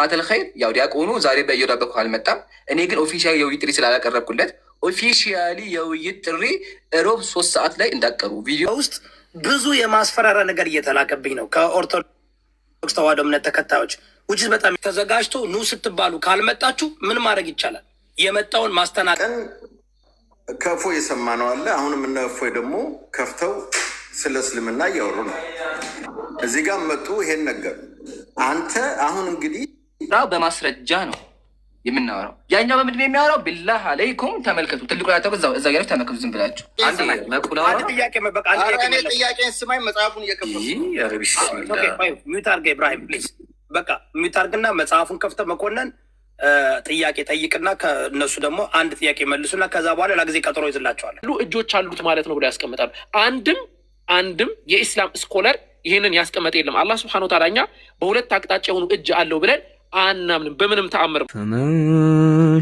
ጀማዓተል ኸይር ያው ዲያቆኑ ዛሬ በየዳበ በኩል አልመጣም። እኔ ግን ኦፊሻሊ የውይይት ጥሪ ስላላቀረብኩለት ኦፊሻሊ የውይይት ጥሪ ሮብ 3 ሰዓት ላይ እንዳቀሩ ቪዲዮ ውስጥ ብዙ የማስፈራሪያ ነገር እየተላከብኝ ነው ከኦርቶዶክስ ተዋህዶ እምነት ተከታዮች ውጭ በጣም ተዘጋጅቶ ኑ ስትባሉ ካልመጣችሁ ምን ማድረግ ይቻላል? የመጣውን ማስተናቀን ከፎ የሰማነው አለ። አሁንም እነ እፎይ ደግሞ ከፍተው ስለ እስልምና እያወሩ ነው። እዚህ ጋር መጡ ይሄን ነገር አንተ አሁን እንግዲህ በማስረጃ ነው የምናወራው። ያኛው በምንድን ነው የሚያወራው? ቢላህ አለይኩም ተመልከቱ። ትልቁ ያተው እዛ ጋር ተመልከቱ። ዝም ብላችሁ አንድ ጥያቄ መበቃ ጥያቄን ስማኝ። መጽሐፉን እየከፈቱ ሚዩት አድርገህ ኢብራሂም ፕሊዝ። በቃ ሚዩት አድርግና መጽሐፉን ከፍተህ መኮንን ጥያቄ ጠይቅና ከእነሱ ደግሞ አንድ ጥያቄ መልሱና ከዛ በኋላ ለጊዜ ቀጠሮ ይዝላቸዋል። እጆች አሉት ማለት ነው ብሎ ያስቀምጣሉ። አንድም የኢስላም ስኮለር ይህንን ያስቀመጠ የለም። አላህ ስብሐነሁ ወተዓላ እኛ በሁለት አቅጣጫ የሆኑ እጅ አለው ብለን አናምንም በምንም ተአምር። ፈመን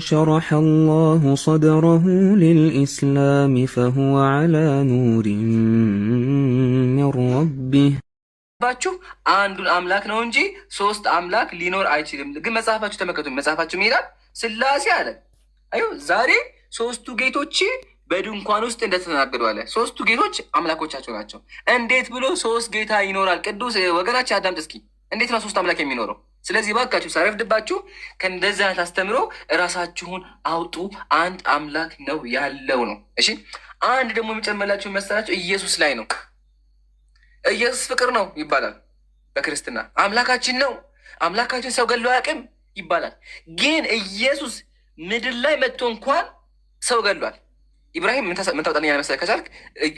ሸረሐ አላሁ ሰድረሁ ሊልኢስላም ፈሁወ ዐላ ኑሪን ሚን ረቢህ። ባችሁ አንዱን አምላክ ነው እንጂ 3 አምላክ ሊኖር አይችልም። ግን መጽሐፋችሁ ተመልከቱ። መጽሐፋችሁ ይላል ስላሴ አለ። አዩ ዛሬ 3ቱ ጌቶች በድንኳን ውስጥ እንደተናገዱ አለ። 3ቱ ጌቶች አምላኮቻቸው ናቸው። እንዴት ብሎ 3 ጌታ ይኖራል? ቅዱስ ወገናችን አዳምጥ እስኪ። እንዴት ነው 3 አምላክ የሚኖረው? ስለዚህ ባካችሁ ሳይረፍድባችሁ ከእንደዚህ አይነት አስተምሮ እራሳችሁን አውጡ። አንድ አምላክ ነው ያለው ነው። እሺ አንድ ደግሞ የሚጨመላችሁ መሰላችሁ ኢየሱስ ላይ ነው። ኢየሱስ ፍቅር ነው ይባላል በክርስትና። አምላካችን ነው። አምላካችን ሰው ገሎ አያውቅም ይባላል። ግን ኢየሱስ ምድር ላይ መጥቶ እንኳን ሰው ገሏል። ኢብራሂም ምን ታውጣልኝ መሰለህ ከቻልክ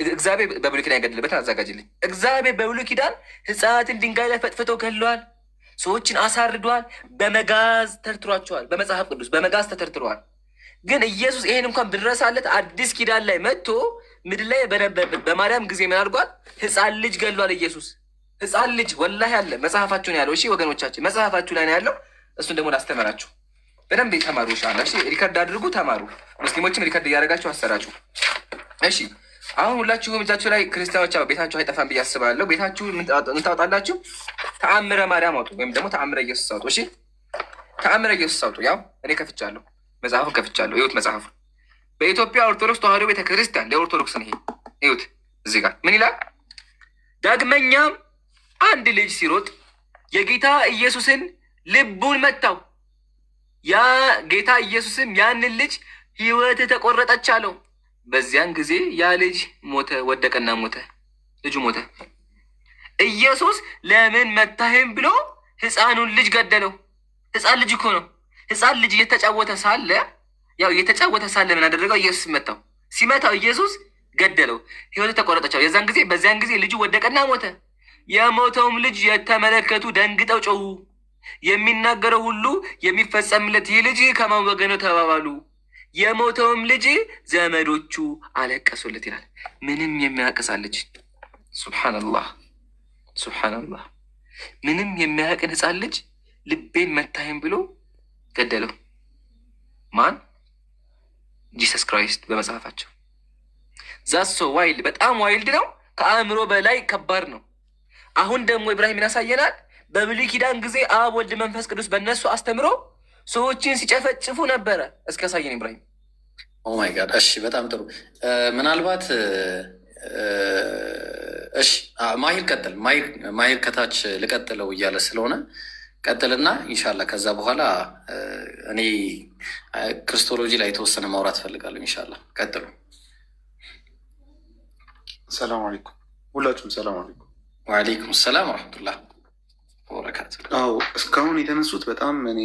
እግዚአብሔር በብሉይ ኪዳን የገደለበትን አዘጋጅልኝ። እግዚአብሔር በብሉይ ኪዳን ሕፃናትን ድንጋይ ላይ ፈጥፍቶ ገለዋል። ሰዎችን አሳርዷል። በመጋዝ ተርትሯቸዋል። በመጽሐፍ ቅዱስ በመጋዝ ተተርትረዋል። ግን ኢየሱስ ይሄን እንኳን ብንረሳለት አዲስ ኪዳን ላይ መጥቶ ምድር ላይ በማርያም ጊዜ ምን አድርጓል? ሕፃን ልጅ ገሏል። ኢየሱስ ሕፃን ልጅ ወላሂ አለ። መጽሐፋችሁ ነው ያለው። እሺ ወገኖቻችን መጽሐፋችሁ ላይ ነው ያለው። እሱን ደግሞ ላስተምራችሁ። በደንብ ተማሩ። ኢንሻአላህ እሺ፣ ሪከርድ አድርጉ፣ ተማሩ። ሙስሊሞችም ሪከርድ እያደረጋችሁ አሰራጩ። እሺ አሁን ሁላችሁም እጃችሁ ላይ ክርስቲያኖች ቤታችሁ አይጠፋም ብዬ አስባለሁ። ቤታችሁ ምን ታወጣላችሁ? ተአምረ ማርያም አውጡ፣ ወይም ደግሞ ተአምረ ኢየሱስ አውጡ። እሺ ተአምረ ኢየሱስ አውጡ። ያው እኔ ከፍቻለሁ፣ መጽሐፉን ከፍቻለሁ። እዩት መጽሐፉን። በኢትዮጵያ ኦርቶዶክስ ተዋህዶ ቤተክርስቲያን ለኦርቶዶክስ ነው ይሄ። እዩት እዚህ ጋር ምን ይላል? ዳግመኛም አንድ ልጅ ሲሮጥ የጌታ ኢየሱስን ልቡን መታው። ያ ጌታ ኢየሱስም ያንን ልጅ ሕይወት ተቆረጠች አለው። በዚያን ጊዜ ያ ልጅ ሞተ፣ ወደቀና ሞተ። ልጁ ሞተ። ኢየሱስ ለምን መታህም ብሎ ሕፃኑን ልጅ ገደለው። ሕፃን ልጅ እኮ ነው። ሕፃን ልጅ እየተጫወተ ሳለ ምን አደረገው? ኢየሱስ መታው። ሲመታው ኢየሱስ ገደለው፣ ሕይወት ተቆረጠች። በዚያን ጊዜ ልጁ ወደቀና ሞተ። የሞተውም ልጅ የተመለከቱ ደንግጠው ጮሁ። የሚናገረው ሁሉ የሚፈጸምለት ይህ ልጅ ከማን ወገን ነው ተባባሉ። የሞተውም ልጅ ዘመዶቹ አለቀሱለት ይላል። ምንም የሚያቅሳል ልጅ ሱብሓነላህ ሱብሓነላህ። ምንም የሚያቅን ሕፃን ልጅ ልቤን መታህም ብሎ ገደለው። ማን? ጂሰስ ክራይስት በመጽሐፋቸው። ዛሶ ዋይልድ፣ በጣም ዋይልድ ነው። ከአእምሮ በላይ ከባድ ነው። አሁን ደግሞ ኢብራሂምን ያሳየናል። በብሉይ ኪዳን ጊዜ አብ ወልድ መንፈስ ቅዱስ በእነሱ አስተምሮ ሰዎችን ሲጨፈጭፉ ነበረ። እስኪ ያሳየን ኢብራሂም። ኦማይ ጋድ። እሺ በጣም ጥሩ። ምናልባት እሺ ማሂር ቀጥል። ማሂር ከታች ልቀጥለው እያለ ስለሆነ ቀጥልና ኢንሻላህ ከዛ በኋላ እኔ ክርስቶሎጂ ላይ የተወሰነ ማውራት ፈልጋለሁ። ኢንሻላህ ቀጥሉ። ሰላም አለይኩም ሁላችሁም። ሰላም አለይኩም። ወአለይኩም ሰላም ወረሕመቱላህ ወበረካቱ። አዎ እስካሁን የተነሱት በጣም እኔ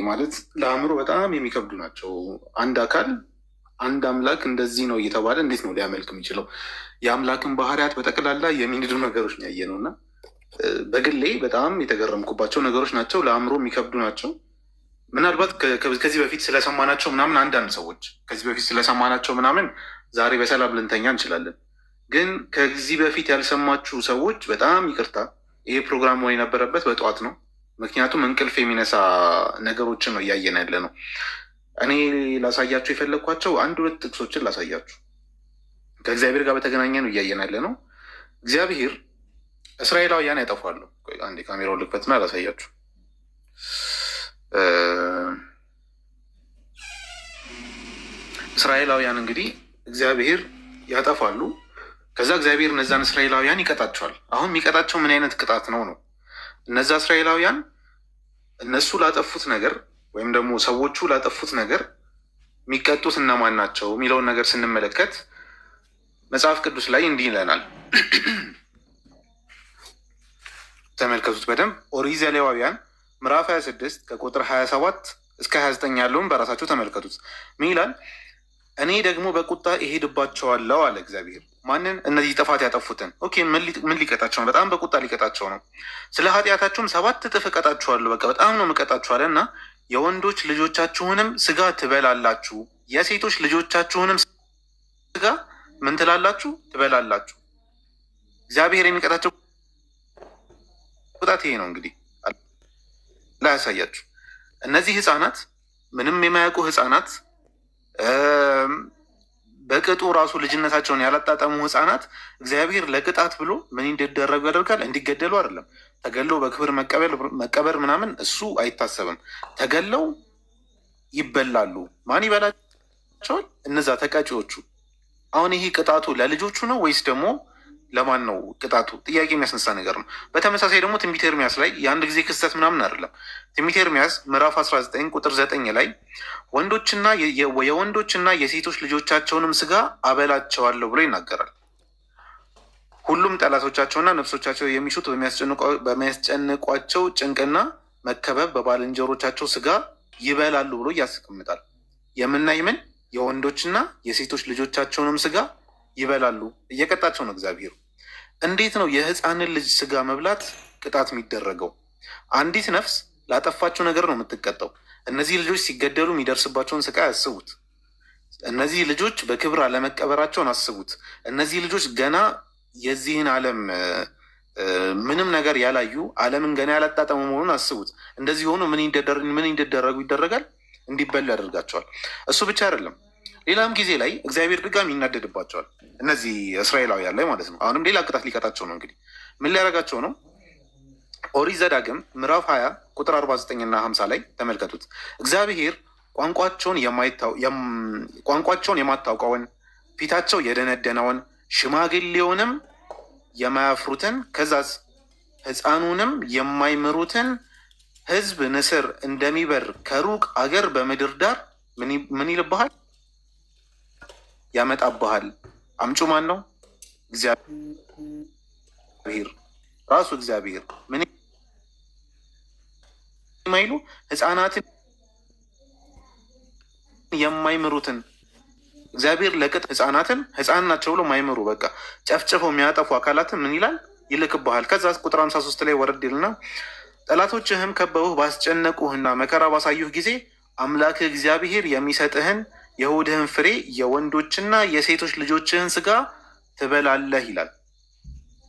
ማለት ለአእምሮ በጣም የሚከብዱ ናቸው። አንድ አካል አንድ አምላክ እንደዚህ ነው እየተባለ እንዴት ነው ሊያመልክ የሚችለው? የአምላክን ባህሪያት በጠቅላላ የሚንዱ ነገሮች ነው ያየ ነው እና በግሌ በጣም የተገረምኩባቸው ነገሮች ናቸው። ለአእምሮ የሚከብዱ ናቸው። ምናልባት ከዚህ በፊት ስለሰማናቸው ምናምን አንዳንድ ሰዎች ከዚህ በፊት ስለሰማናቸው ምናምን ዛሬ በሰላም ልንተኛ እንችላለን። ግን ከዚህ በፊት ያልሰማችሁ ሰዎች በጣም ይቅርታ። ይሄ ፕሮግራም ወይ የነበረበት በጠዋት ነው። ምክንያቱም እንቅልፍ የሚነሳ ነገሮችን ነው እያየን ያለ ነው። እኔ ላሳያችሁ የፈለግኳቸው 1-2 ጥቅሶችን ላሳያችሁ። ከእግዚአብሔር ጋር በተገናኘ ነው እያየን ያለ ነው። እግዚአብሔር እስራኤላውያን ያጠፋሉ። አንዴ ካሜራውን ልክፈትና ላሳያችሁ። እስራኤላውያን እንግዲህ እግዚአብሔር ያጠፋሉ። ከዛ እግዚአብሔር እነዛን እስራኤላውያን ይቀጣቸዋል። አሁን የሚቀጣቸው ምን አይነት ቅጣት ነው? እነዛ እስራኤላውያን እነሱ ላጠፉት ነገር ወይም ደግሞ ሰዎቹ ላጠፉት ነገር የሚቀጡት እነማን ናቸው የሚለውን ነገር ስንመለከት መጽሐፍ ቅዱስ ላይ እንዲህ ይለናል። ተመልከቱት በደንብ። ኦሪት ዘሌዋውያን ምዕራፍ 26 ከቁጥር 27 እስከ 29 ያለውን በራሳቸው ተመልከቱት። ምን ይላል? እኔ ደግሞ በቁጣ እሄድባቸዋለሁ አለ እግዚአብሔር። ማንን? እነዚህ ጥፋት ያጠፉትን። ኦኬ፣ ምን ሊቀጣቸው ነው? በጣም በቁጣ ሊቀጣቸው ነው። ስለ ኃጢአታችሁም 7 እጥፍ እቀጣችኋለሁ። በቃ በጣም ነው የምቀጣችኋለሁ። እና የወንዶች ልጆቻችሁንም ስጋ ትበላላችሁ፣ የሴቶች ልጆቻችሁንም ስጋ ምን ትላላችሁ? ትበላላችሁ። እግዚአብሔር የሚቀጣቸው ቅጣት ይሄ ነው። እንግዲህ ላይ ያሳያችሁ። እነዚህ ህፃናት፣ ምንም የማያውቁ ህፃናት፣ በቅጡ ራሱ ልጅነታቸውን ያላጣጠሙ ህፃናት እግዚአብሔር ለቅጣት ብሎ ምን እንዲደረጉ ያደርጋል? እንዲገደሉ አይደለም። ተገለው በክብር መቀበር ምናምን እሱ አይታሰብም። ተገለው ይበላሉ። ማን ይበላቸዋል? እነዛ ተቀጪዎቹ። አሁን ይሄ ቅጣቱ ለልጆቹ ነው ወይስ ደግሞ ለማን ነው ቅጣቱ? ጥያቄ የሚያስነሳ ነገር ነው። በተመሳሳይ ደግሞ ትንቢተ ኤርምያስ ላይ የአንድ ጊዜ ክስተት ምናምን አይደለም። ትንቢተ ኤርምያስ ምዕራፍ 19 ቁጥር 9 ላይ የወንዶችና የሴቶች ልጆቻቸውንም ስጋ አበላቸዋለሁ ብሎ ይናገራል። ሁሉም ጠላቶቻቸውና ነፍሶቻቸው የሚሹት በሚያስጨንቋቸው ጭንቅና መከበብ በባልንጀሮቻቸው ስጋ ይበላሉ ብሎ ያስቀምጣል። የምናይ ምን የወንዶችና የሴቶች ልጆቻቸውንም ስጋ ይበላሉ። እየቀጣቸው ነው እግዚአብሔር። እንዴት ነው የህፃንን ልጅ ስጋ መብላት ቅጣት የሚደረገው? አንዲት ነፍስ ላጠፋቸው ነገር ነው የምትቀጣው። እነዚህ ልጆች ሲገደሉ የሚደርስባቸውን ስቃይ አስቡት። እነዚህ ልጆች በክብር አለመቀበራቸውን አስቡት። እነዚህ ልጆች ገና የዚህን ዓለም ምንም ነገር ያላዩ ዓለምን ገና ያላጣጠሙ መሆኑን አስቡት። እንደዚህ ሆኑ ምን እንዲደረጉ ይደረጋል? እንዲበሉ ያደርጋቸዋል። እሱ ብቻ አይደለም፣ ሌላም ጊዜ ላይ እግዚአብሔር ድጋሚ ይናደድባቸዋል። እነዚህ እስራኤላውያን ላይ ማለት ነው። አሁንም ሌላ ቅጣት ሊቀጣቸው ነው። እንግዲህ ምን ሊያደርጋቸው ነው? ኦሪት ዘዳግም ምዕራፍ 20 ቁጥር 49 እና 50 ላይ ተመልከቱት። እግዚአብሔር ቋንቋቸውን የማታውቀውን ፊታቸው የደነደነውን ሽማግሌውንም የማያፍሩትን ከዛዝ ሕፃኑንም የማይምሩትን ሕዝብ ንስር እንደሚበር ከሩቅ አገር በምድር ዳር ምን ይልብሃል? ያመጣብሃል። አምጩ ማን ነው? እግዚአብሔር ራሱ። እግዚአብሔር ምን የማይሉ ሕፃናትን የማይምሩትን እግዚአብሔር ለቅጥ ሕፃናትን ሕፃን ናቸው ብሎ ማይምሩ በቃ ጨፍጭፈው የሚያጠፉ አካላትን ምን ይላል? ይልክብሃል። ከዛ ቁጥር 53 ላይ ወረድ ይልና ጠላቶችህም ከበውህ ባስጨነቁህና መከራ ባሳዩህ ጊዜ አምላክህ እግዚአብሔር የሚሰጥህን የሆድህን ፍሬ የወንዶችና የሴቶች ልጆችህን ስጋ ትበላለህ ይላል።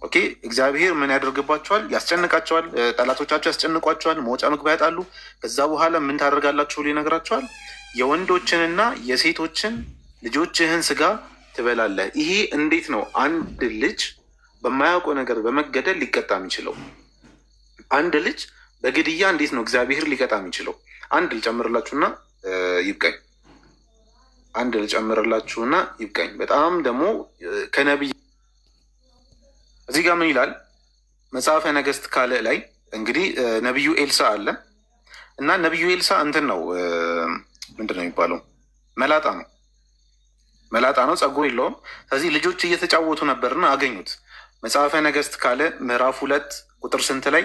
ኦኬ፣ እግዚአብሔር ምን ያደርግባቸዋል? ያስጨንቃቸዋል። ጠላቶቻቸው ያስጨንቋቸዋል። መውጫ መግቢያ ያጣሉ። ከዛ በኋላ ምን ታደርጋላችሁ ብሎ ይነግራቸዋል። የወንዶችንና የሴቶችን ልጆችህን ስጋ ትበላለህ። ይሄ እንዴት ነው አንድ ልጅ በማያውቀው ነገር በመገደል ሊቀጣ የሚችለው? አንድ ልጅ በግድያ እንዴት ነው እግዚአብሔር ሊቀጣ የሚችለው? አንድ ልጨምርላችሁና ይብቃኝ። በጣም ደግሞ ከነቢይ እዚህ ጋር ምን ይላል? መጽሐፈ ነገሥት ካልዕ ላይ እንግዲህ ነቢዩ ኤልሳ አለ እና ነቢዩ ኤልሳ እንትን ነው ምንድን ነው የሚባለው? መላጣ ነው፣ ጸጉር የለውም። ስለዚህ ልጆች እየተጫወቱ ነበርና አገኙት። መጽሐፈ ነገሥት ካልዕ ምዕራፍ 2 ቁጥር ስንት ላይ?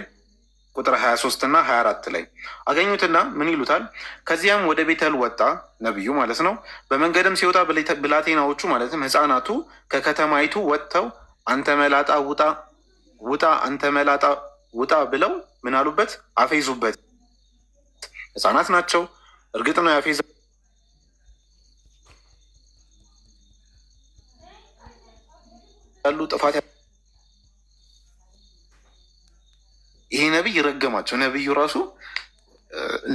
ቁጥር 23 እና 24 ላይ አገኙትና ምን ይሉታል? ከዚያም ወደ ቤተል ወጣ፣ ነቢዩ ማለት ነው። በመንገድም ሲወጣ ብላቴናዎቹ ማለትም ሕፃናቱ ከከተማይቱ ወጥተው አንተ መላጣ ውጣ፣ አንተ መላጣ ውጣ ብለው ምን አሉበት? አፌዙበት። ሕፃናት ናቸው፣ እርግጥ ነው ያፌዛ ያሉ ጥፋት። ይሄ ነቢይ ረገማቸው። ነቢዩ ራሱ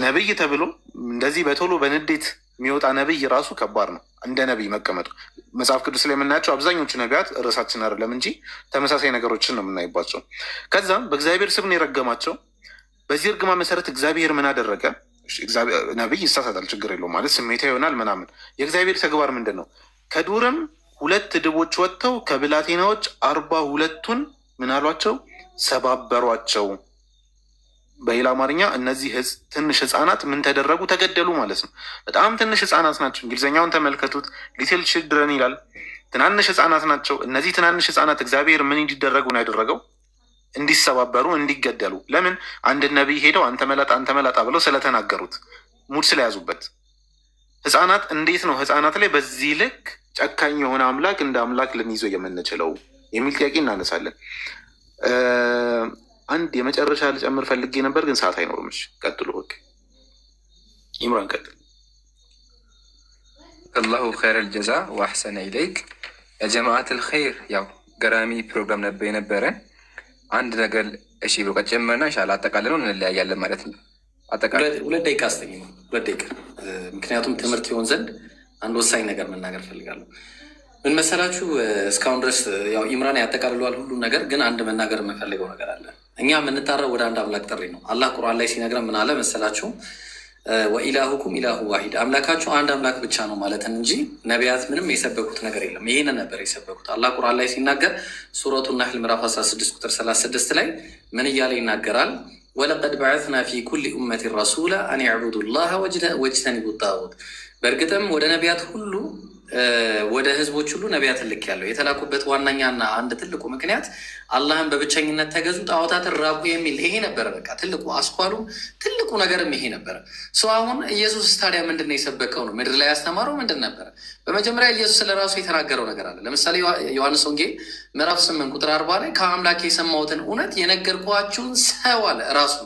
ነቢይ ተብሎ እንደዚህ በቶሎ በንዴት የሚወጣ ነቢይ ራሱ ከባድ ነው። እንደ ነቢይ መቀመጡ መጽሐፍ ቅዱስ ላይ የምናያቸው አብዛኞቹ ነቢያት ርዕሳችን አይደለም እንጂ ተመሳሳይ ነገሮችን ነው የምናይባቸው። ከዛም በእግዚአብሔር ስም ነው የረገማቸው። በዚህ እርግማ መሰረት እግዚአብሔር ምን አደረገ? ነቢይ ይሳሳታል፣ ችግር የለውም ማለት ስሜታ ይሆናል ምናምን። የእግዚአብሔር ተግባር ምንድን ነው? ከዱርም 2 ድቦች ወጥተው ከብላቴናዎች 42ቱን ምን አሏቸው? ሰባበሯቸው። በሌላ አማርኛ እነዚህ ትንሽ ህፃናት ምን ተደረጉ? ተገደሉ ማለት ነው። በጣም ትንሽ ህፃናት ናቸው። እንግሊዝኛውን ተመልከቱት፣ ሊትል ችልድረን ይላል። ትናንሽ ህፃናት ናቸው። እነዚህ ትናንሽ ህፃናት እግዚአብሔር ምን እንዲደረጉ ነው ያደረገው? እንዲሰባበሩ፣ እንዲገደሉ። ለምን? አንድ ነቢይ ሄደው አንተ መላጣ ብለው ስለተናገሩት፣ ሙድ ስለያዙበት። ህፃናት እንዴት ነው ህፃናት ላይ በዚህ ልክ ጨካኝ የሆነ አምላክ እንደ አምላክ ልንይዘው የምንችለው የሚል ጥያቄ እናነሳለን። አንድ የመጨረሻ ልጨምር ፈልጌ ነበር ግን ሰዓት አይኖርም። እሺ ቀጥሉ። ኦኬ ኢምራን ቀጥል። አላሁ ኸይረል ጀዛ ወአሕሰነ ኢለይክ ያ ጀማዓተል ኸይር። ያው ገራሚ ፕሮግራም ነበር የነበረን። አንድ ነገር እሺ ብሎ ከጨመርና ኢንሻአላህ አጠቃለን እንለያያለን ማለት ነው። አጠቃለን 2 ደቂቃ አስተኝ ነው 2 ደቂቃ። ምክንያቱም ትምህርት ይሆን ዘንድ አንድ ወሳኝ ነገር መናገር ፈልጋለሁ። ምን መሰላችሁ? እስካሁን ድረስ ያው ኢምራን ያጠቃልሏል ሁሉ ነገር፣ ግን አንድ መናገር የምፈልገው ነገር አለ። እኛ የምንጣራው ወደ አንድ አምላክ ጥሪ ነው። አላህ ቁርአን ላይ ሲነግረን ምን አለ መሰላችሁ? ወኢላሁኩም ኢላሁ ዋሂድ፣ አምላካችሁ አንድ አምላክ ብቻ ነው ማለትን እንጂ ነቢያት ምንም የሰበኩት ነገር የለም። ይህንን ነበር የሰበኩት። አላህ ቁርአን ላይ ሲናገር ሱረቱ ናህል ምዕራፍ 16 ቁጥር 36 ላይ ምን እያለ ይናገራል? ወለቀድ በዐትና ፊ ኩሊ ኡመቲን ረሱላ አን ያዕቡዱ ላህ ወጅተኒቡ ጣጉት፣ በእርግጥም ወደ ነቢያት ሁሉ ወደ ህዝቦች ሁሉ ነቢያትን ልክ ያለው የተላኩበት ዋነኛና አንድ ትልቁ ምክንያት አላህን በብቸኝነት ተገዙ፣ ጣዖታትን ራቁ የሚል ይሄ ነበረ። በቃ ትልቁ አስኳሉ ትልቁ ነገርም ይሄ ነበረ። አሁን ኢየሱስ ታዲያ ምንድን ነው የሰበከው? ነው ምድር ላይ ያስተማረው ምንድን ነበረ? በመጀመሪያ ኢየሱስ ስለ ራሱ የተናገረው ነገር አለ። ለምሳሌ ዮሐንስ ወንጌል ምዕራፍ 8 ቁጥር 40 ላይ ከአምላክ የሰማሁትን እውነት የነገርኳችሁን ሰው አለ ራሱ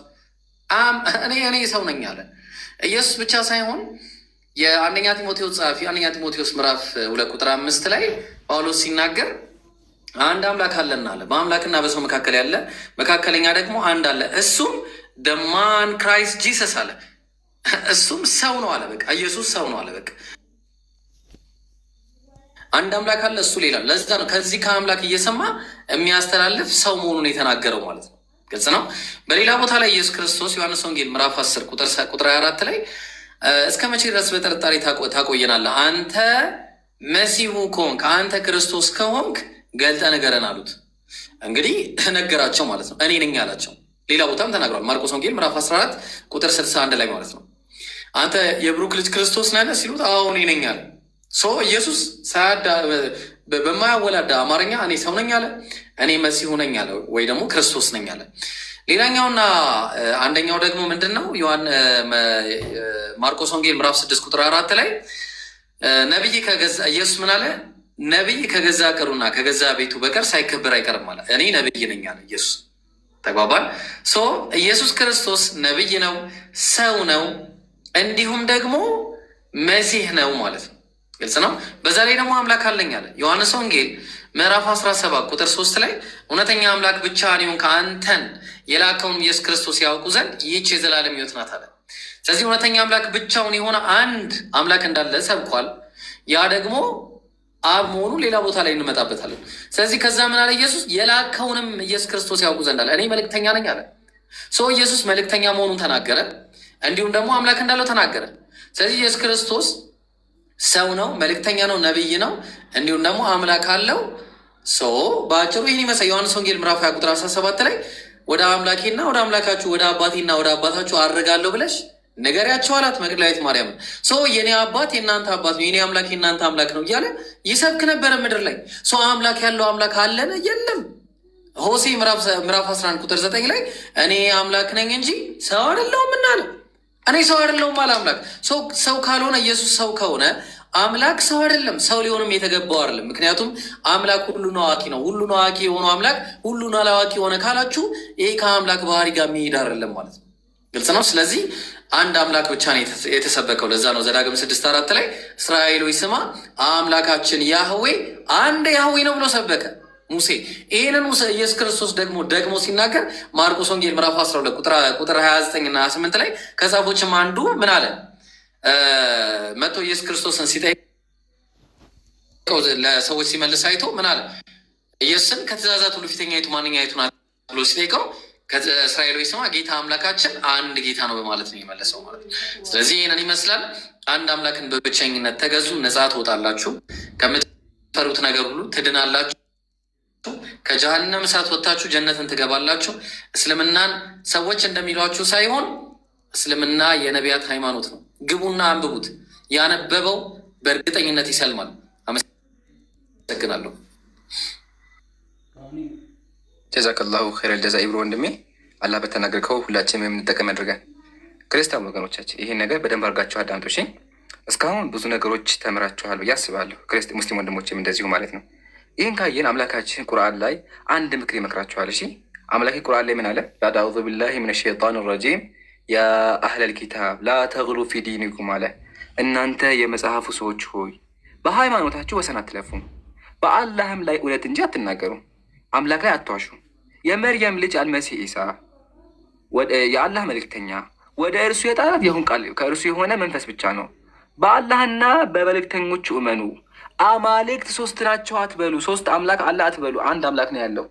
እኔ ሰው ነኝ አለ። ኢየሱስ ብቻ ሳይሆን የአንደኛ ጢሞቴዎስ ጸሐፊ አንደኛ ጢሞቴዎስ ምዕራፍ 2 ቁጥር 5 ላይ ጳውሎስ ሲናገር አንድ አምላክ አለና አለ፣ በአምላክና በሰው መካከል ያለ መካከለኛ ደግሞ አንድ አለ፣ እሱም ደማን ክራይስት ጂሰስ አለ። እሱም ሰው ነው አለ። በቃ ኢየሱስ ሰው ነው አለ። በቃ አንድ አምላክ አለ፣ እሱ ሌላ። ለዛ ነው ከዚህ ከአምላክ እየሰማ የሚያስተላልፍ ሰው መሆኑን የተናገረው ማለት ነው። ግልጽ ነው። በሌላ ቦታ ላይ ኢየሱስ ክርስቶስ ዮሐንስ ወንጌል ምዕራፍ 10 ቁጥር 24 ላይ እስከ መቼ ድረስ በጥርጣሬ ታቆየናለህ? አንተ መሲሁ ከሆንክ አንተ ክርስቶስ ከሆንክ ገልጠ ንገረን አሉት። እንግዲህ ነገራቸው ማለት ነው። እኔ ነኝ አላቸው። ሌላ ቦታም ተናግሯል። ማርቆስ ወንጌል ምዕራፍ 14 ቁጥር 61 ላይ ማለት ነው። አንተ የብሩክ ልጅ ክርስቶስ ነህ ሲሉት አዎ እኔ ነኝ አለ። ኢየሱስ በማያወላዳ አማርኛ እኔ ሰው ነኝ አለ፣ እኔ መሲሁ ነኝ አለ፣ ወይ ደግሞ ክርስቶስ ነኝ አለ። ሌላኛውና አንደኛው ደግሞ ምንድን ነው? ማርቆስ ወንጌል ምዕራፍ 6 ቁጥር 4 ላይ ነቢይ ከገዛ ኢየሱስ ምን አለ? ነቢይ ከገዛ ቅሩና ከገዛ ቤቱ በቀር ሳይከበር አይቀርም አለ። እኔ ነቢይ ነኝ አለ ኢየሱስ። ተግባባል? ኢየሱስ ክርስቶስ ነቢይ ነው፣ ሰው ነው፣ እንዲሁም ደግሞ መሲህ ነው ማለት ነው። ግልጽ ነው። በዛ ላይ ደግሞ አምላክ አለኝ አለ። ዮሐንስ ወንጌል ምዕራፍ 17 ቁጥር 3 ላይ እውነተኛ አምላክ ብቻ እኔውን ከአንተን የላከውን ኢየሱስ ክርስቶስ ያውቁ ዘንድ ይህች የዘላለም ሕይወት ናት አለ። ስለዚህ እውነተኛ አምላክ ብቻውን የሆነ አንድ አምላክ እንዳለ ሰብኳል። ያ ደግሞ አብ መሆኑ ሌላ ቦታ ላይ እንመጣበታለን። ስለዚህ ከዛ ምን አለ ኢየሱስ? የላከውንም ኢየሱስ ክርስቶስ ያውቁ ዘንድ አለ። እኔ መልእክተኛ ነኝ አለ። ኢየሱስ መልእክተኛ መሆኑን ተናገረ፣ እንዲሁም ደግሞ አምላክ እንዳለው ተናገረ። ስለዚህ ኢየሱስ ክርስቶስ ሰው ነው፣ መልእክተኛ ነው፣ ነቢይ ነው፣ እንዲሁም ደግሞ አምላክ አለው። በአጭሩ ይህን ይመስል ዮሐንስ ወንጌል ምዕራፍ 20 ቁጥር 17 ላይ ወደ አምላኬና ወደ አምላካችሁ ወደ አባቴና ወደ አባታችሁ አድርጋለሁ ብለሽ ንገሪያቸው አላት መግደላዊት ማርያም። የኔ አባት የእናንተ አባት ነው፣ የኔ አምላክ የእናንተ አምላክ ነው እያለ ይሰብክ ነበረ ምድር ላይ። አምላክ ያለው አምላክ አለን? የለም። ሆሴ ምዕራፍ 11 ቁጥር 9 ላይ እኔ አምላክ ነኝ እንጂ ሰው አይደለሁም እናለ። እኔ ሰው አይደለሁም አለ አምላክ። ሰው ካልሆነ ኢየሱስ ሰው ከሆነ አምላክ ሰው አይደለም፣ ሰው ሊሆንም የተገባው አይደለም። ምክንያቱም አምላክ ሁሉን አዋቂ ነው። ሁሉን አዋቂ የሆነው አምላክ ሁሉን አላዋቂ የሆነ ካላችሁ ይሄ ከአምላክ ባህሪ ጋር የሚሄድ አይደለም ማለት ነው። ግልጽ ነው። ስለዚህ አንድ አምላክ ብቻ ነው የተሰበከው። ለዛ ነው ዘዳግም 6:4 ላይ እስራኤሎች ስማ አምላካችን ያህዌ አንድ ያህዌ ነው ብሎ ሰበከ ሙሴ። ይህንን ኢየሱስ ክርስቶስ ደግሞ ሲናገር ማርቆስ ወንጌል ምዕራፍ 12 ቁጥር 29 እና 28 ላይ ከጻፎችም አንዱ ምን አለ? መጥቶ ኢየሱስ ክርስቶስን ሲጠይቀው ለሰዎች ሲመልስ አይቶ ምን አለ? ኢየሱስን ከትእዛዛት ሁሉ ፊተኛይቱ ማንኛይቱ ናት ብሎ ሲጠይቀው ከእስራኤሎች ስማ ጌታ አምላካችን አንድ ጌታ ነው በማለት ነው የመለሰው ማለት ነው። ስለዚህ ይህንን ይመስላል። አንድ አምላክን በብቸኝነት ተገዙ፣ ነጻ ትወጣላችሁ፣ ከምትፈሩት ነገር ሁሉ ትድናላችሁ፣ ከጀሃነም እሳት ወጥታችሁ ጀነትን ትገባላችሁ። እስልምናን ሰዎች እንደሚሏችሁ ሳይሆን እስልምና የነቢያት ሃይማኖት ነው። ግቡና አንብቡት። ያነበበው በእርግጠኝነት ይሰልማል። አመሰግናለሁ። ጀዛከላሁ ኸይረል ጀዛ ኢብሮ ወንድሜ፣ አላህ በተናገርከው ሁላችንም የምንጠቀም ያድርገን። ክርስቲያን ወገኖቻችን ይህን ነገር በደንብ አድርጋችሁ አዳምጡ እሺ። እስካሁን ብዙ ነገሮች ተምራችኋል ብዬ አስባለሁ። ሙስሊም ወንድሞችም እንደዚሁ ማለት ነው። ይህን ካየን አምላካችን ቁርአን ላይ አንድ ምክር ይመክራችኋል እሺ። አምላኪ ቁርአን ላይ ምን አለ? ባዕድ አዑዙ ቢላሂ ሚነ ሸይጣን ረጂም ያ አህለል ኪታብ ላ ተግሉ ፊ ዲኒኩም አለ። እናንተ የመጽሐፉ ሰዎች ሆይ በሃይማኖታችሁ ወሰን አትለፉም፣ በአላህም ላይ እውነት እንጂ አትናገሩም፣ አምላክ ላይ አትዋሹ። የመርየም ልጅ አልመሲህ ኢሳ የአላህ መልእክተኛ ወደ እርሱ የጣላት የሁን ቃል ከእርሱ የሆነ መንፈስ ብቻ ነው። በአላህና በመልእክተኞቹ እመኑ። አማልክት ሶስት ናቸው አትበሉ። ሶስት አምላክ አላህ አትበሉ። አንድ አምላክ ነው ያለው።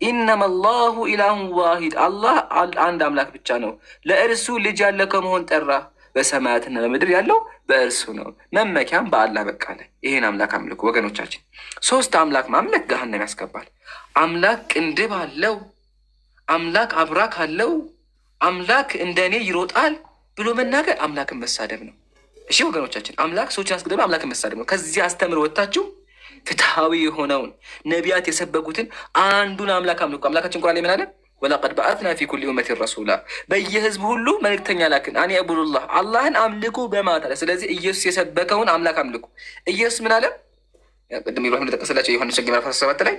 ኢነማ አላሁ ኢላሁን ዋሂድ፣ አላህ አንድ አምላክ ብቻ ነው። ለእርሱ ልጅ ያለ ከመሆን ጠራ። በሰማያትና በምድር ያለው በእርሱ ነው፣ መመኪያም በአላህ በቃለ። ይሄን አምላክ አምልኩ ወገኖቻችን። ሶስት አምላክ ማምለክ ገሃነም ያስገባል። አምላክ ቅንድብ አለው፣ አምላክ አብራክ አለው፣ አምላክ እንደኔ ይሮጣል ብሎ መናገር አምላክን መሳደብ ነው። እሺ ወገኖቻችን፣ አምላክ ሰዎችን አስገደሉ አምላክን መሳደብ ነው። ከዚህ አስተምር ወጥታችሁ ፍትሃዊ የሆነውን ነቢያት የሰበኩትን አንዱን አምላክ አምልኩ። አምላካችን ቁርአን ላይ ምን አለ? ወለቀድ በአትና ፊ ኩሊ ኡመቲን ረሱላ፣ በየህዝቡ ሁሉ መልእክተኛ ላክን፣ አን ያዕቡዱላህ፣ አላህን አምልኩ በማለት አለ። ስለዚህ ኢየሱስ የሰበከውን አምላክ አምልኩ። ኢየሱስ ምን አለ? ቅድም ኢብራሂም እንደጠቀሰላቸው ዮሐንስ ወንጌል ምዕራፍ 17 ላይ